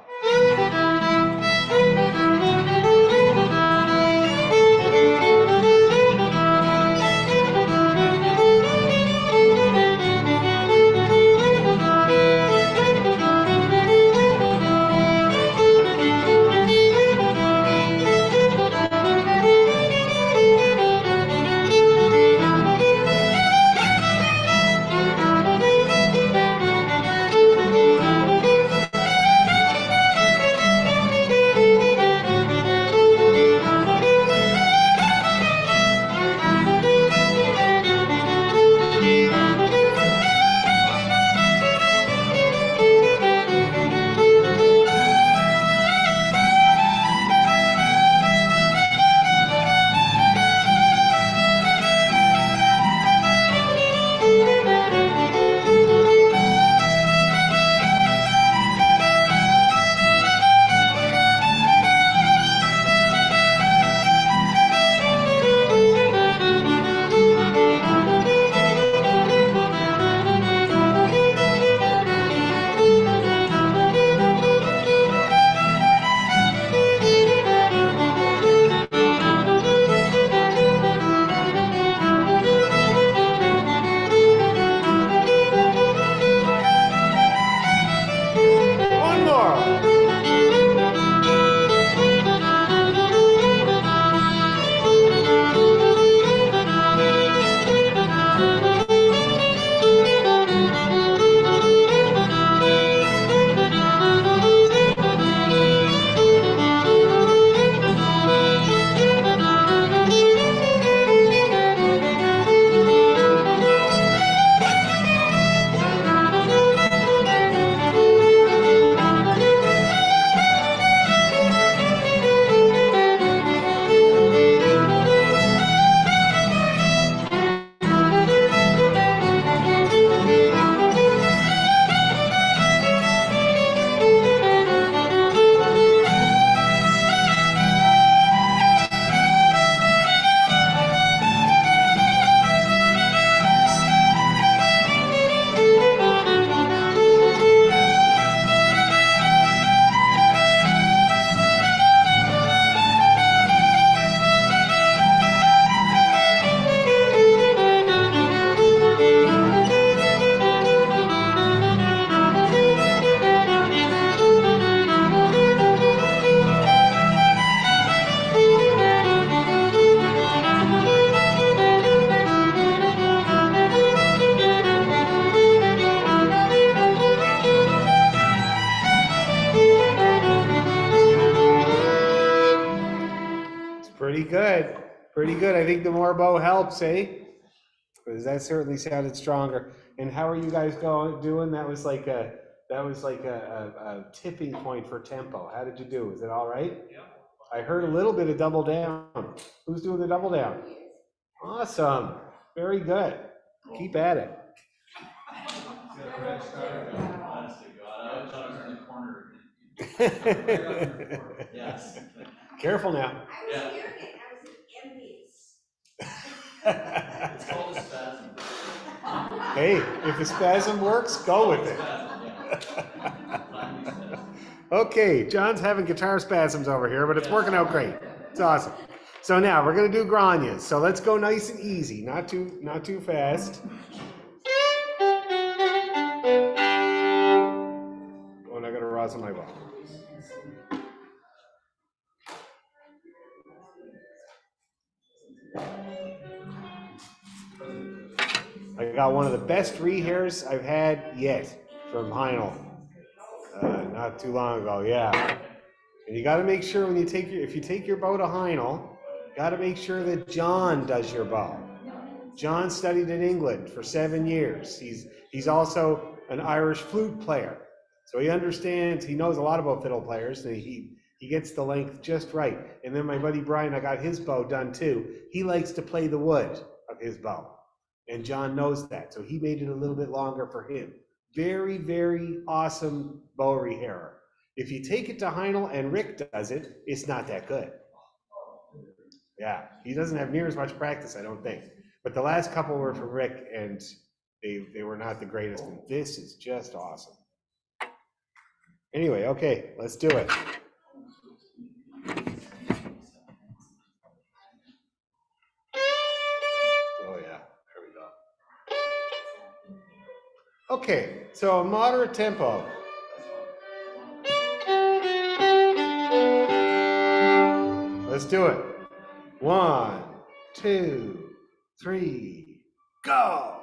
good. Pretty good. I think the more bow helps, eh? Because that certainly sounded stronger. And how are you guys doing? That was like a tipping point for tempo. How did you do? Is it all right? Yeah. I heard a little bit of double down. Who's doing the double down? Awesome. Very good. Keep at it. Honest to God, I thought I was in the corner. Yes. Careful now. I was hearing it, I was envious. It's called a spasm. Hey, if a spasm works, go with it. Okay, John's having guitar spasms over here, but it's working out great. It's awesome. So now we're gonna do granias. So let's go nice and easy, not too fast. Oh, and I gotta rosin my bow. I got one of the best rehairs I've had yet from Heinel. Not too long ago, yeah. And you got to make sure when you if you take your bow to Heinel, got to make sure that John does your bow. John studied in England for 7 years. He's also an Irish flute player, so he understands. He knows a lot about fiddle players, and he gets the length just right. And then my buddy Brian, I got his bow done too. He likes to play the wood of his bow, and John knows that, so he made it a little bit longer for him. Very, very awesome bow rehairer. If you take it to Heinel and Rick does it, it's not that good. Yeah, he doesn't have near as much practice, I don't think. But the last couple were from Rick, and they were not the greatest. And this is just awesome. Anyway, okay, let's do it. Oh yeah, there we go. Okay, so a moderate tempo. Let's do it. 1, 2, 3, go!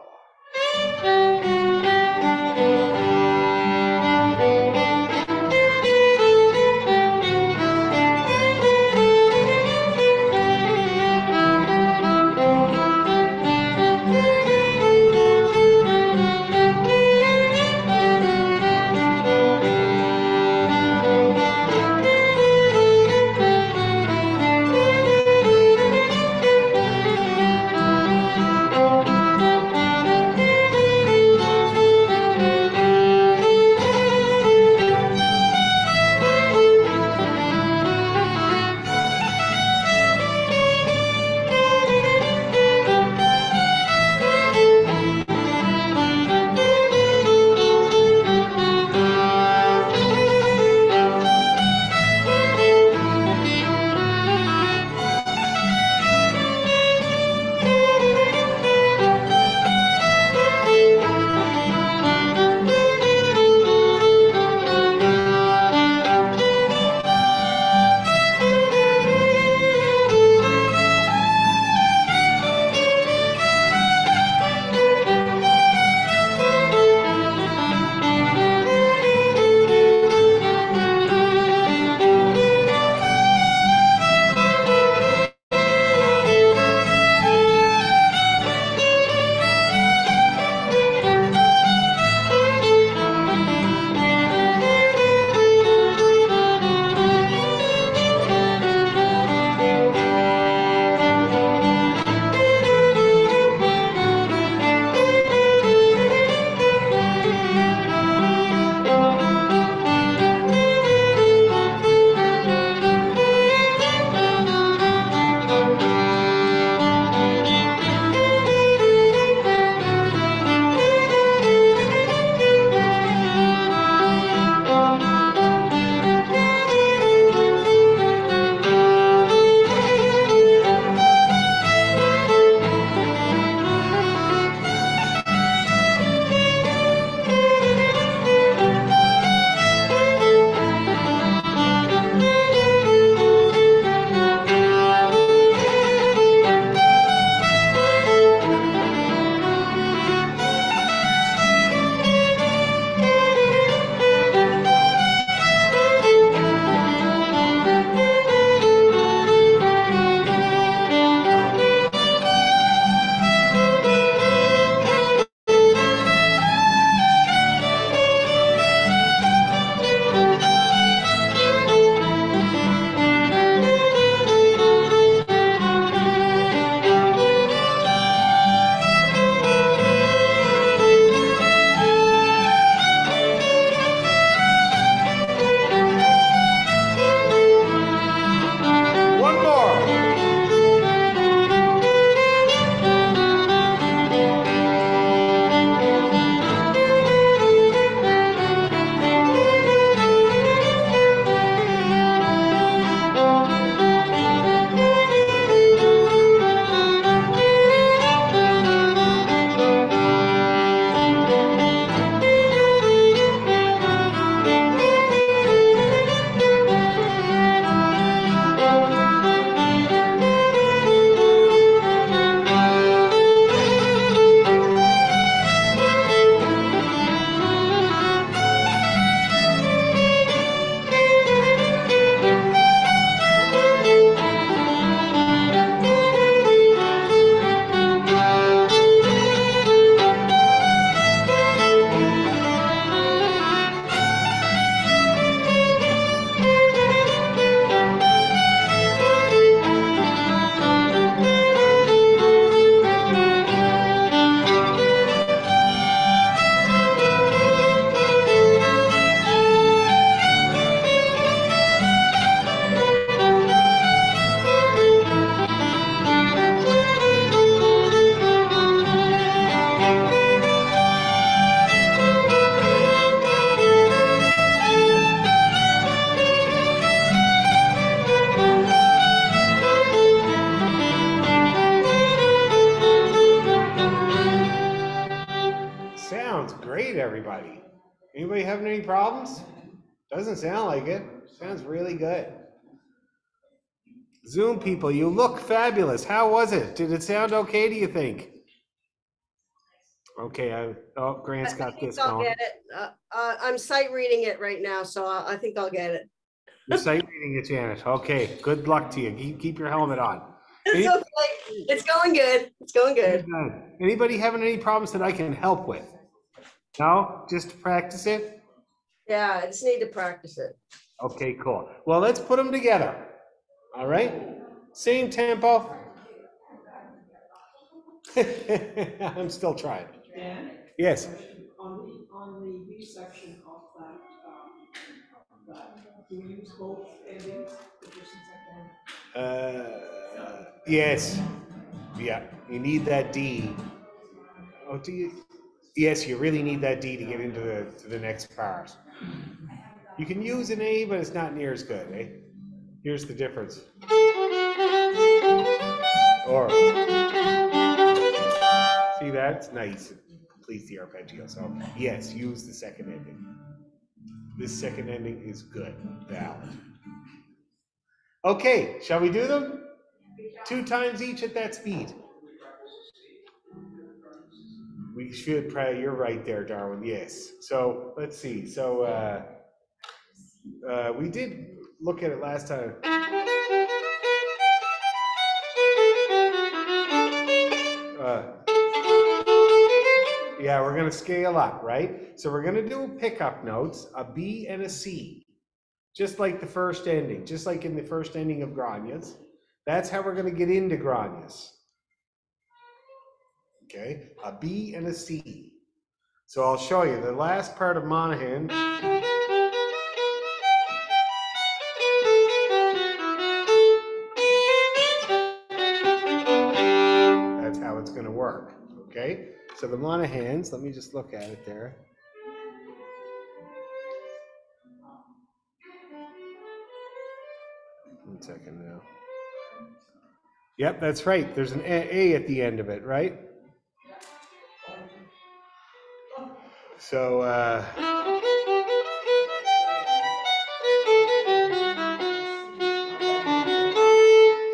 having any problems? Doesn't sound like it. Sounds really good. Zoom people, you look fabulous. How was it? Did it sound okay, do you think? Okay, oh, Grant's got this I'll going. get it. I'm sight reading it right now, so I think I'll get it. You're sight reading it, Janet. Okay, good luck to you. Keep your helmet on. It's okay. It's going good. It's going good. Anybody having any problems that I can help with? No? Just to practice it? Yeah, I just need to practice it. Okay, cool. Well, let's put them together. All right? Same tempo. I'm still trying. Dan? Yes. On the B section of that, do you use both endings, the first and second? Yes. Yeah, you need that D. Oh, do you? Yes, you really need that D to get into the next part. You can use an A, but it's not near as good, eh? Here's the difference. Or, see that? It's nice. It completes the arpeggio. So, yes, use the second ending. This second ending is good, valid. Okay, shall we do them? 2 times each at that speed. We should probably, you're right there, Darwin, yes. So, let's see. So, we did look at it last time. Yeah, we're going to scale up, right? So we're going to do pickup notes, a B and a C, just like the first ending, just like in the first ending of Granias. That's how we're going to get into Granias. Okay, a B and a C. So I'll show you the last part of Monaghan. That's how it's going to work, okay? So the Monahans, let me just look at it there. One second now. Yep, that's right. There's an A at the end of it, right? So,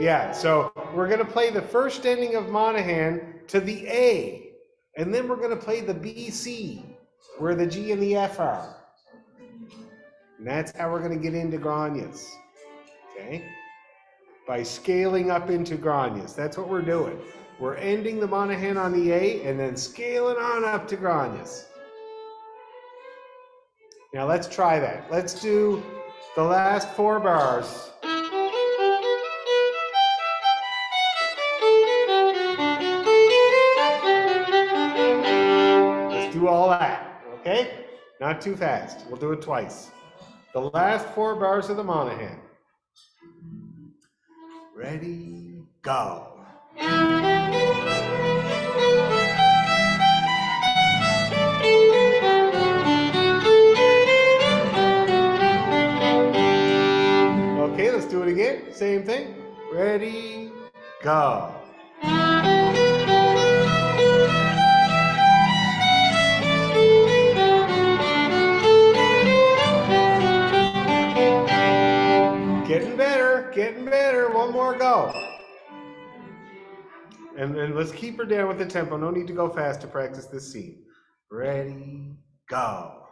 yeah, so we're going to play the first ending of Monaghan to the A, and then we're going to play the BC, where the G and the F are. And that's how we're going to get into Granias, okay? By scaling up into Granias. That's what we're doing. We're ending the Monaghan on the A and then scaling on up to Granias. Now let's try that. Let's do the last 4 bars. Let's do all that, okay? Not too fast. We'll do it twice. The last 4 bars of the Monaghan. Ready, go. Okay, let's do it again. Same thing. Ready, go. Getting better, getting better. One more go. And then let's keep her down with the tempo. No need to go fast to practice this scene. Ready, go.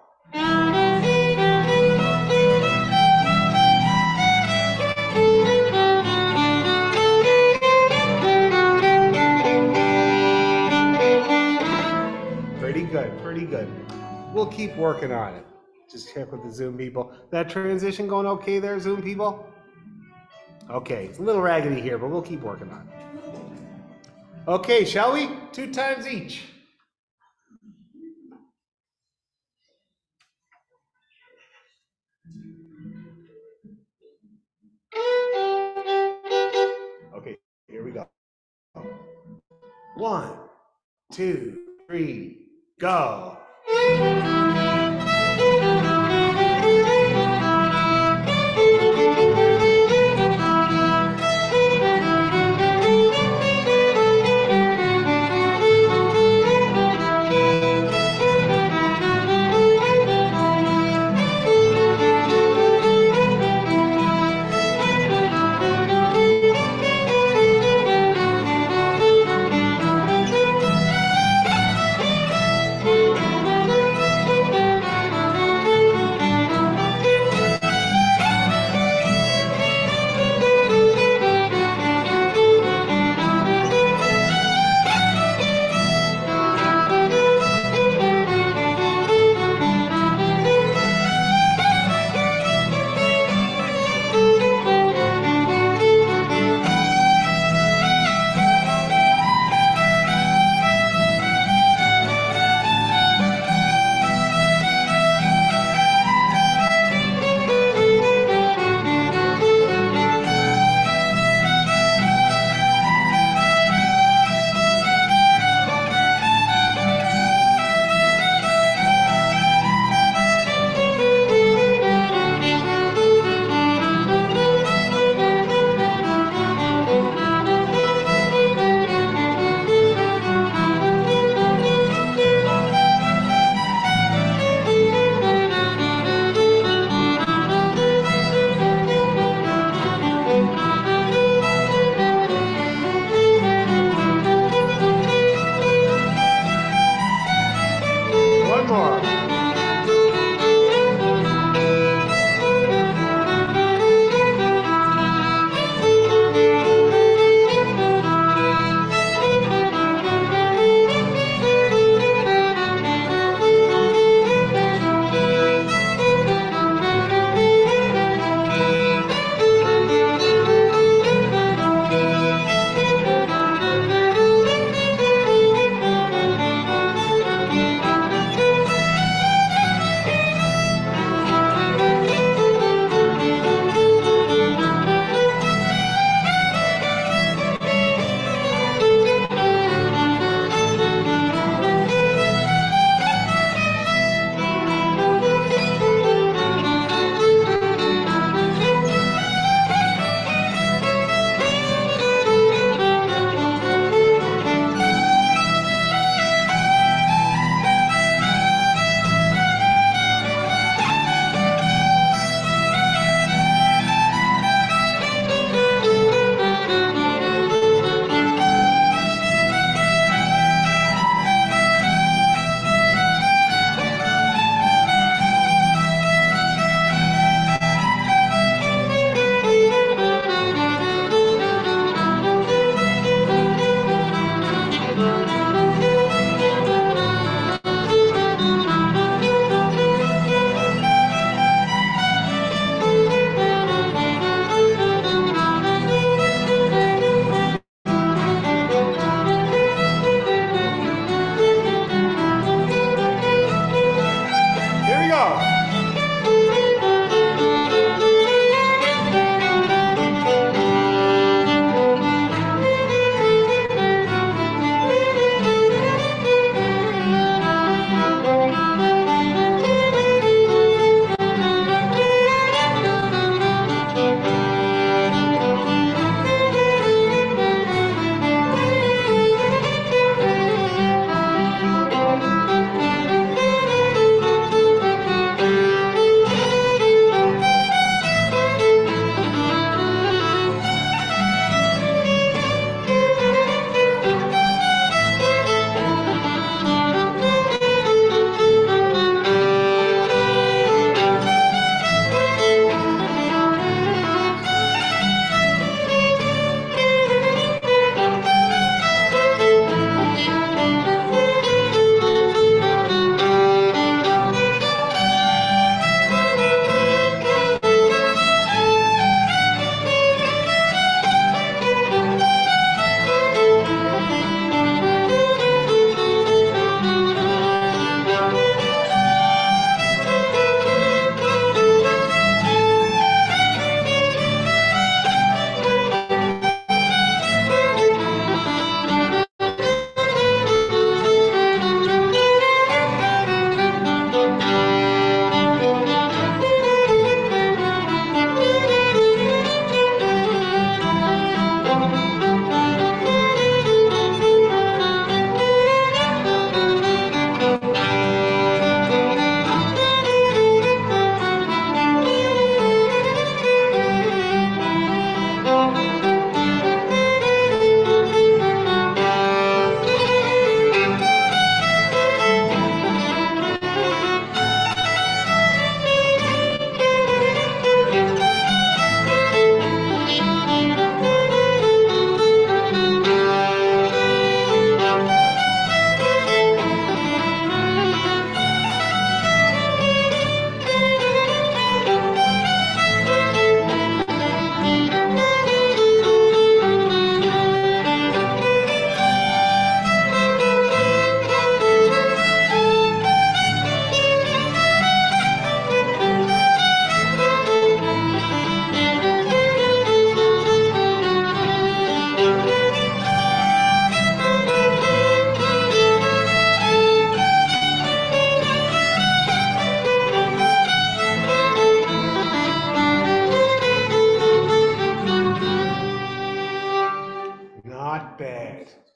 Pretty good, pretty good. We'll keep working on it. Just check with the Zoom people. That transition going okay there, Zoom people? Okay, it's a little raggedy here, but we'll keep working on it. Okay, shall we? 2 times each. Okay, here we go. 1, 2, 3, go.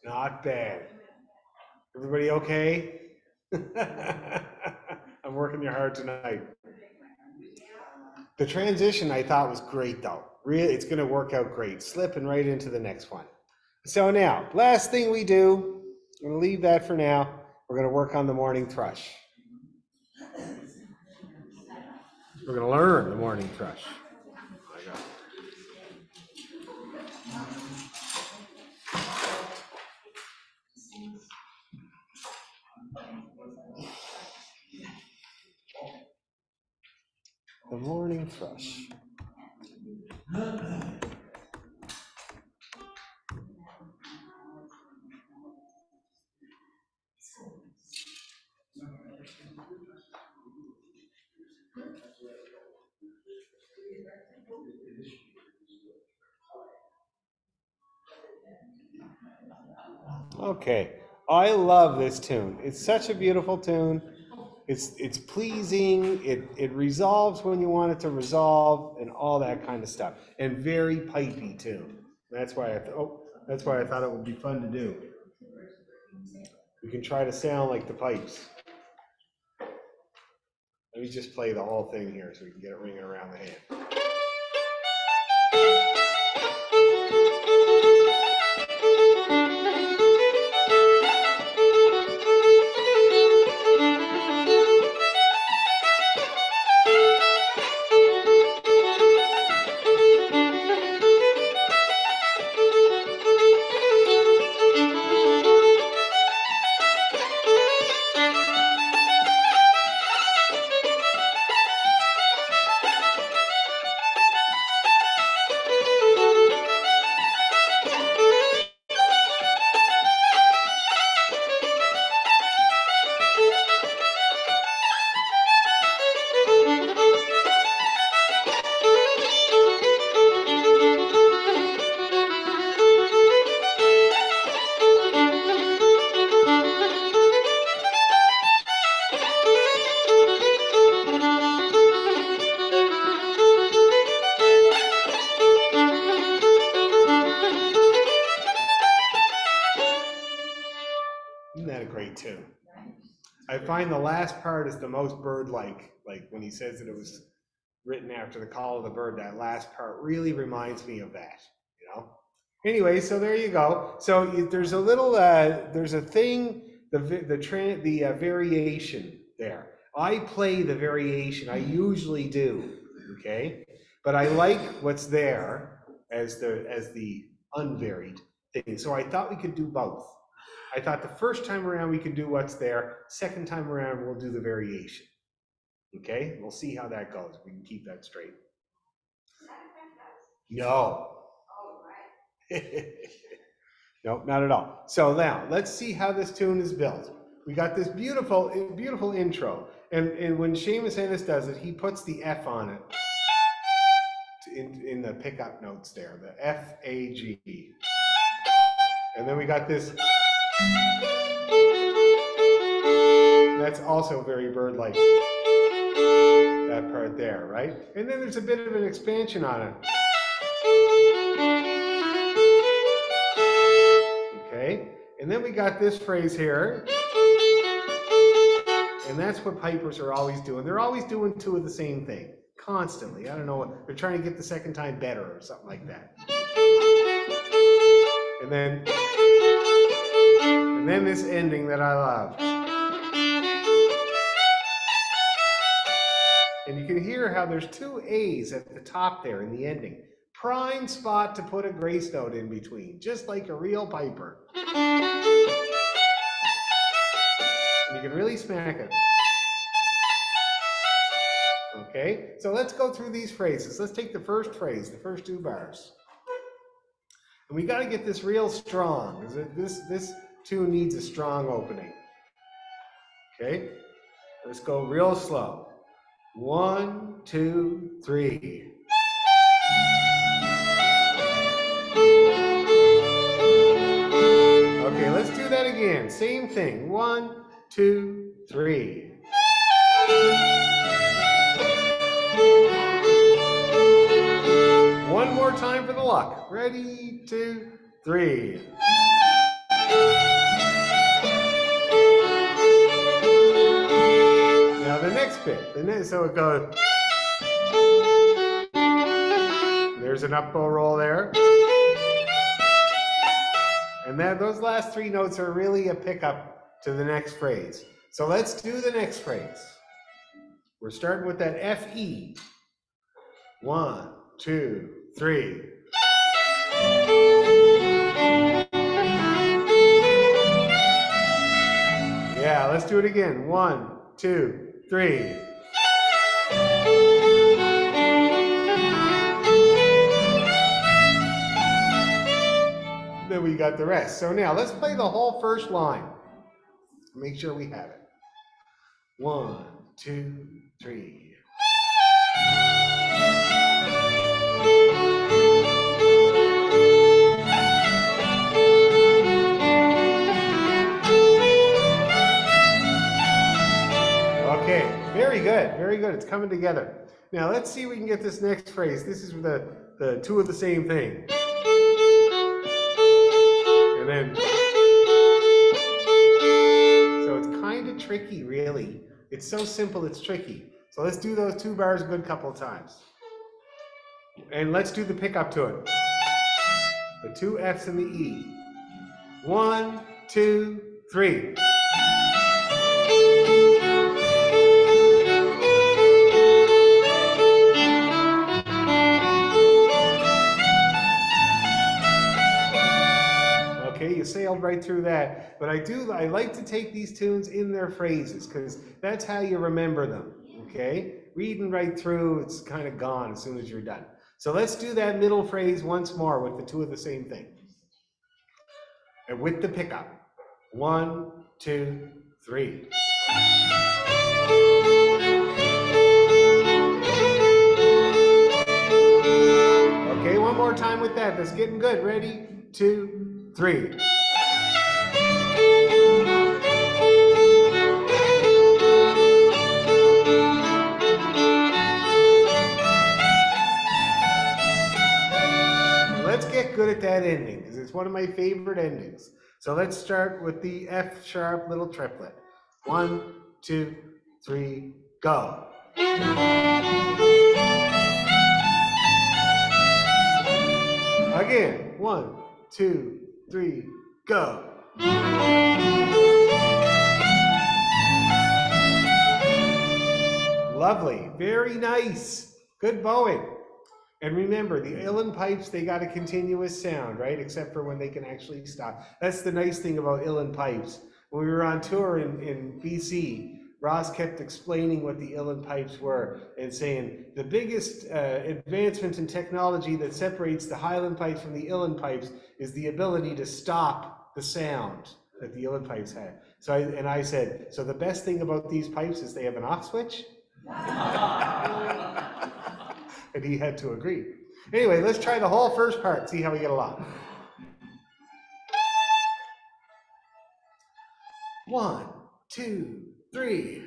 Not bad. Everybody okay? I'm working you hard tonight. The transition I thought was great though. Really, it's going to work out great. Slipping right into the next one. So now, last thing we do, I'm going to leave that for now. We're going to work on the morning thrush. We're going to learn the morning thrush. The morning thrush. Okay, I love this tune. It's such a beautiful tune. It's pleasing. It resolves when you want it to resolve, and all that kind of stuff. And very pipey tune. That's why I thought it would be fun to do. We can try to sound like the pipes. Let me just play the whole thing here so we can get it ringing around the hand. Isn't that a great tune? I find the last part is the most bird-like, like when he says that it was written after the call of the bird. That last part really reminds me of that, you know? Anyway, so there you go. So there's a little, there's a thing, the variation there. I play the variation, I usually do, okay? But I like what's there as the unvaried thing. So I thought we could do both. I thought the first time around we could do what's there. Second time around we'll do the variation. Okay, we'll see how that goes. We can keep that straight. No. Nope, not at all. So now let's see how this tune is built. We got this beautiful, beautiful intro, and when Seamus Ennis does it, he puts the F on it in the pickup notes there, the F, A, G, and then we got this. That's also very bird-like, that part there, right? And then there's a bit of an expansion on it. Okay, and then we got this phrase here. And that's what pipers are always doing. They're always doing two of the same thing, constantly. I don't know what, they're trying to get the second time better or something like that. And then this ending that I love. And you can hear how there's two A's at the top there in the ending. Prime spot to put a grace note in between, just like a real piper. And you can really smack it. Okay, so let's go through these phrases. Let's take the first phrase, the first two bars. And we got to get this real strong, because this tune needs a strong opening. Okay, let's go real slow. 1, 2, 3. Okay, let's do that again. Same thing. 1, 2, 3. One more time for the luck. Ready, 2, 3. Now the next bit, so it goes. There's an up bow roll there. And then those last three notes are really a pickup to the next phrase. So let's do the next phrase. We're starting with that F-E. 1, 2, 3. Yeah, let's do it again. 1, 2, 3. Then we got the rest. So now let's play the whole first line. Make sure we have it. 1, 2, 3. Okay, very good, very good. It's coming together. Now let's see if we can get this next phrase. This is the two of the same thing. And then, so it's kind of tricky, really. It's so simple, it's tricky. So let's do those 2 bars a good couple of times. And let's do the pickup to it. The 2 F's and the E. 1, 2, 3. Okay, you sailed right through that. But I like to take these tunes in their phrases because that's how you remember them. Okay? Reading right through, it's kind of gone as soon as you're done. So let's do that middle phrase once more with the 2 of the same thing. And with the pickup. 1, 2, 3. Okay, one more time with that. That's getting good. Ready? 2, 3. Let's get good at that ending because it's one of my favorite endings. So let's start with the F sharp little triplet. 1, 2, 3, go. Again. 1, 2, 3, go. Lovely. Very nice. Good bowing. And remember, the uilleann pipes, they got a continuous sound, right? Except for when they can actually stop. That's the nice thing about uilleann pipes. When we were on tour in BC, Ross kept explaining what the uilleann pipes were and saying the biggest advancement in technology that separates the Highland pipes from the uilleann pipes is the ability to stop the sound that the uilleann pipes had. So I said, so the best thing about these pipes is they have an off switch? And he had to agree. Anyway, let's try the whole first part, see how we get along. 1, 2, 3.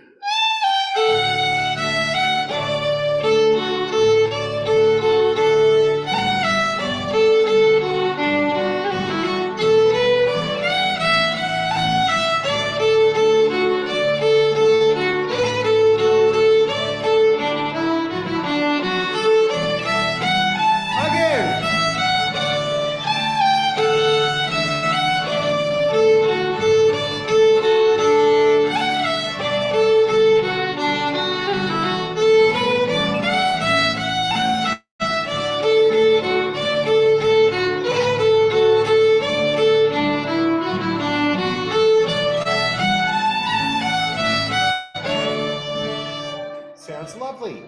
Sounds lovely.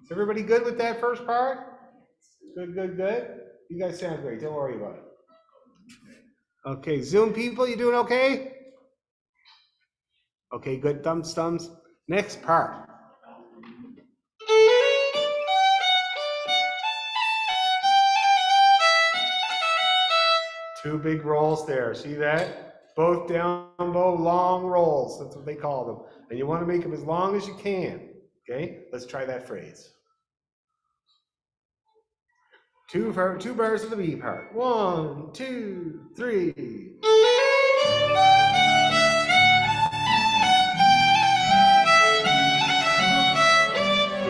Is everybody good with that first part? Good, good, good. You guys sound great. Don't worry about it. Okay, Zoom people, you doing okay? Okay, good. Thumbs, thumbs. Next part. Two big rolls there. See that? Both down bow, long rolls. That's what they call them. And you want to make them as long as you can. Okay, let's try that phrase. Two bars of the B part. 1, 2, 3.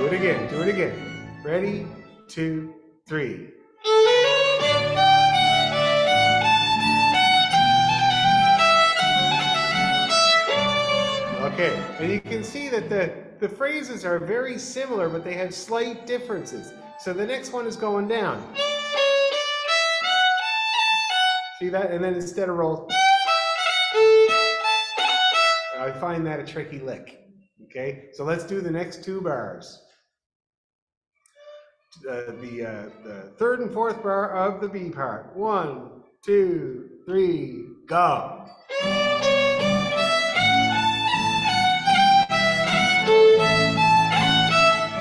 Do it again. Do it again. Ready, 2, 3. Okay, and you can see that the phrases are very similar, but they have slight differences. So the next one is going down. See that? And then instead of roll, I find that a tricky lick. Okay, so let's do the next 2 bars. The third and fourth bar of the B part. 1, 2, 3, go.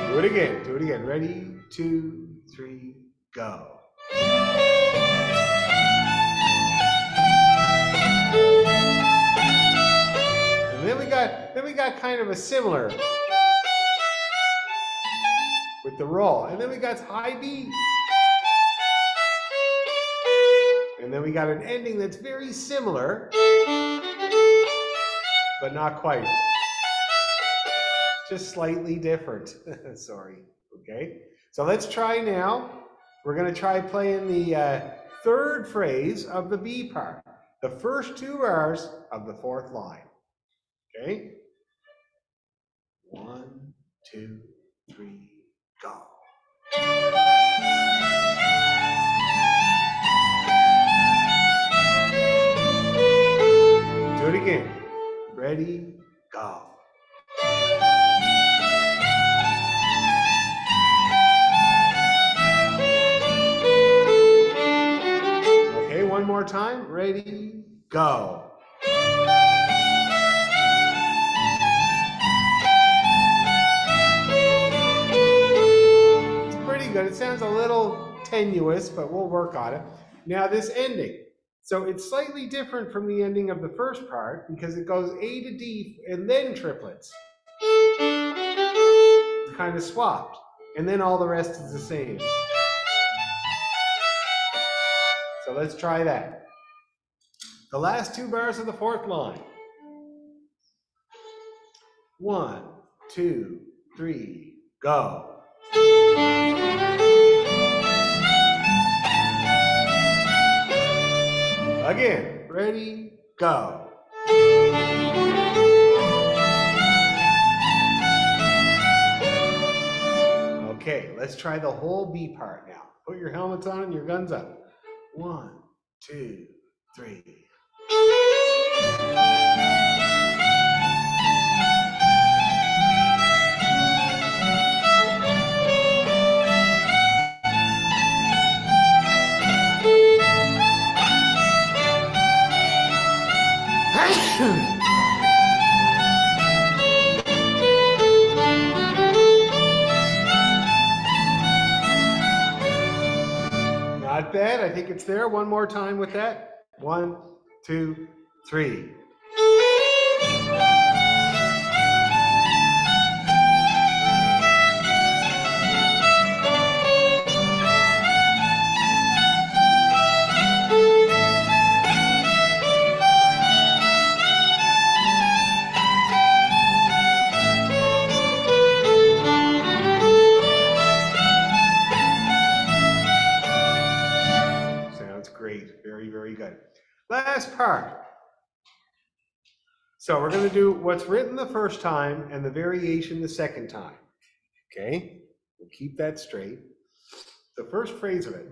Do it again. Do it again. Ready, 2, 3, go. And then we got kind of a similar with the roll. And then we got high B. And then we got an ending that's very similar, but not quite. Just slightly different. Sorry. Okay. So let's try now. We're going to try playing the third phrase of the B part. The first 2 bars of the 4th line. Okay. 1, 2, 3, go. Do it again. Ready, go. Okay, one more time. Ready, go. It's pretty good. It sounds a little tenuous, but we'll work on it. Now this ending. So it's slightly different from the ending of the first part because it goes A to D and then triplets. It's kind of swapped. And then all the rest is the same. So let's try that. The last 2 bars of the 4th line. 1, 2, 3, go. Again, ready, go. Okay, let's try the whole B part now. Put your helmets on and your guns up. 1, 2, 3. Not bad. I think it's there. One more time with that. 1, 2, 3. Last part. So we're going to do what's written the first time and the variation the second time. Okay? We'll keep that straight. The first phrase of it.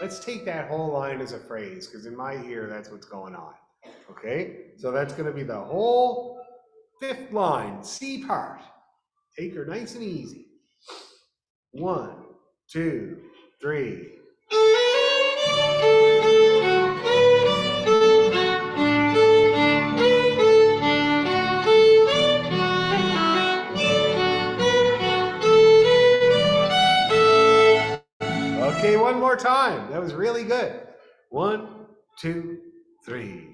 Let's take that whole line as a phrase, because in my ear, that's what's going on. Okay? So that's going to be the whole 5th line, C part. Take her nice and easy. 1, 2, 3. Okay, one more time. That was really good. 1, 2, 3.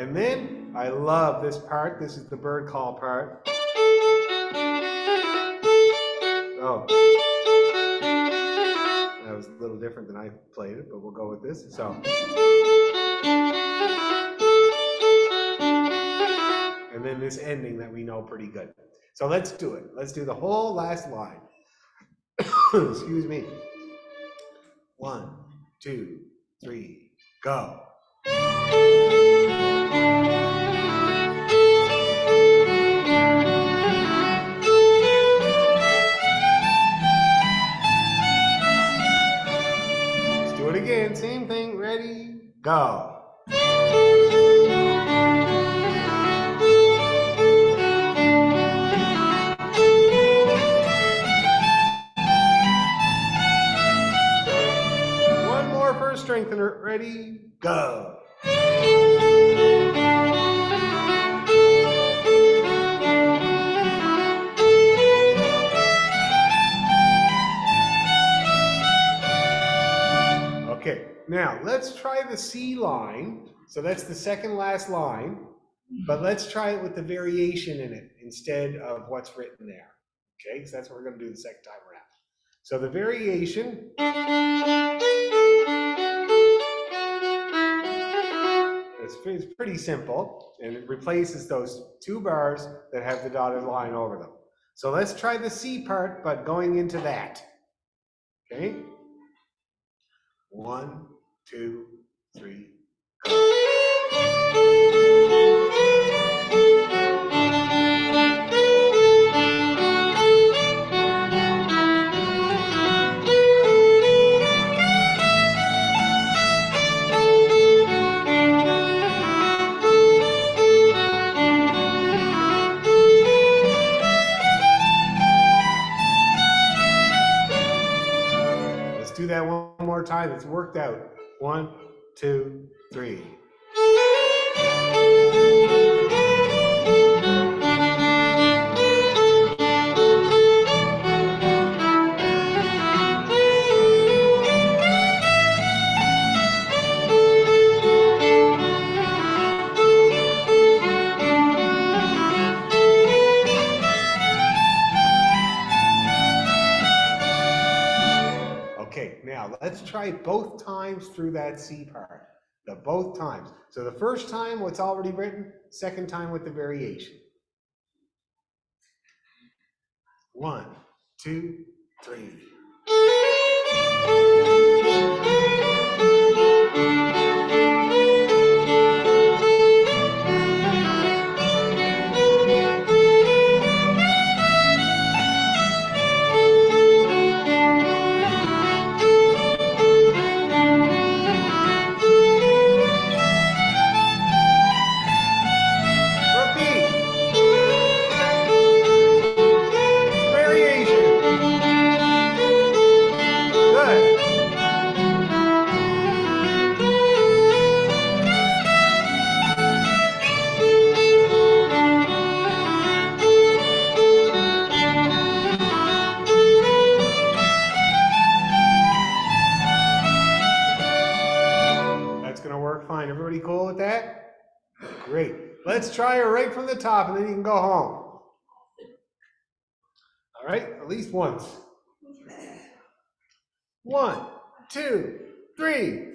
And then I love this part. This is the bird call part. Oh, that was a little different than I played it, but we'll go with this. So, and then this ending that we know pretty good. So let's do it. Let's do the whole last line. Excuse me. 1, 2, 3, go. Let's do it again. Same thing. Ready? Go. Strengthener, ready, go. Okay, now let's try the C line. So that's the second last line, but let's try it with the variation in it instead of what's written there. Okay, so that's what we're going to do the second time around. So the variation. It's pretty simple, and it replaces those 2 bars that have the dotted line over them. So let's try the C part, but going into that. Okay? 1, 2, 3, go. Do that one more time. It's worked out. 1, 2, 3. Okay, now let's try both times through that C part. The both times. So the first time, what's already written, second time with the variation. 1, 2, 3. Fine. Everybody cool with that? Great. Let's try it right from the top and then you can go home. All right? At least once. 1, 2, 3.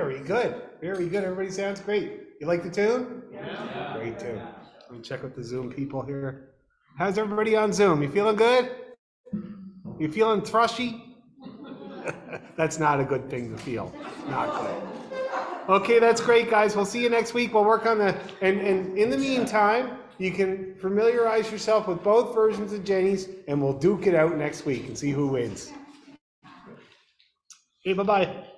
Very good. Very good. Everybody sounds great. You like the tune? Yeah. Great tune. Let me check with the Zoom people here. How's everybody on Zoom? You feeling good? You feeling thrushy? That's not a good thing to feel. Not good. Okay, that's great, guys. We'll see you next week. We'll work on the, and in the meantime, you can familiarize yourself with both versions of Jenny's, and we'll duke it out next week and see who wins. Okay, bye-bye.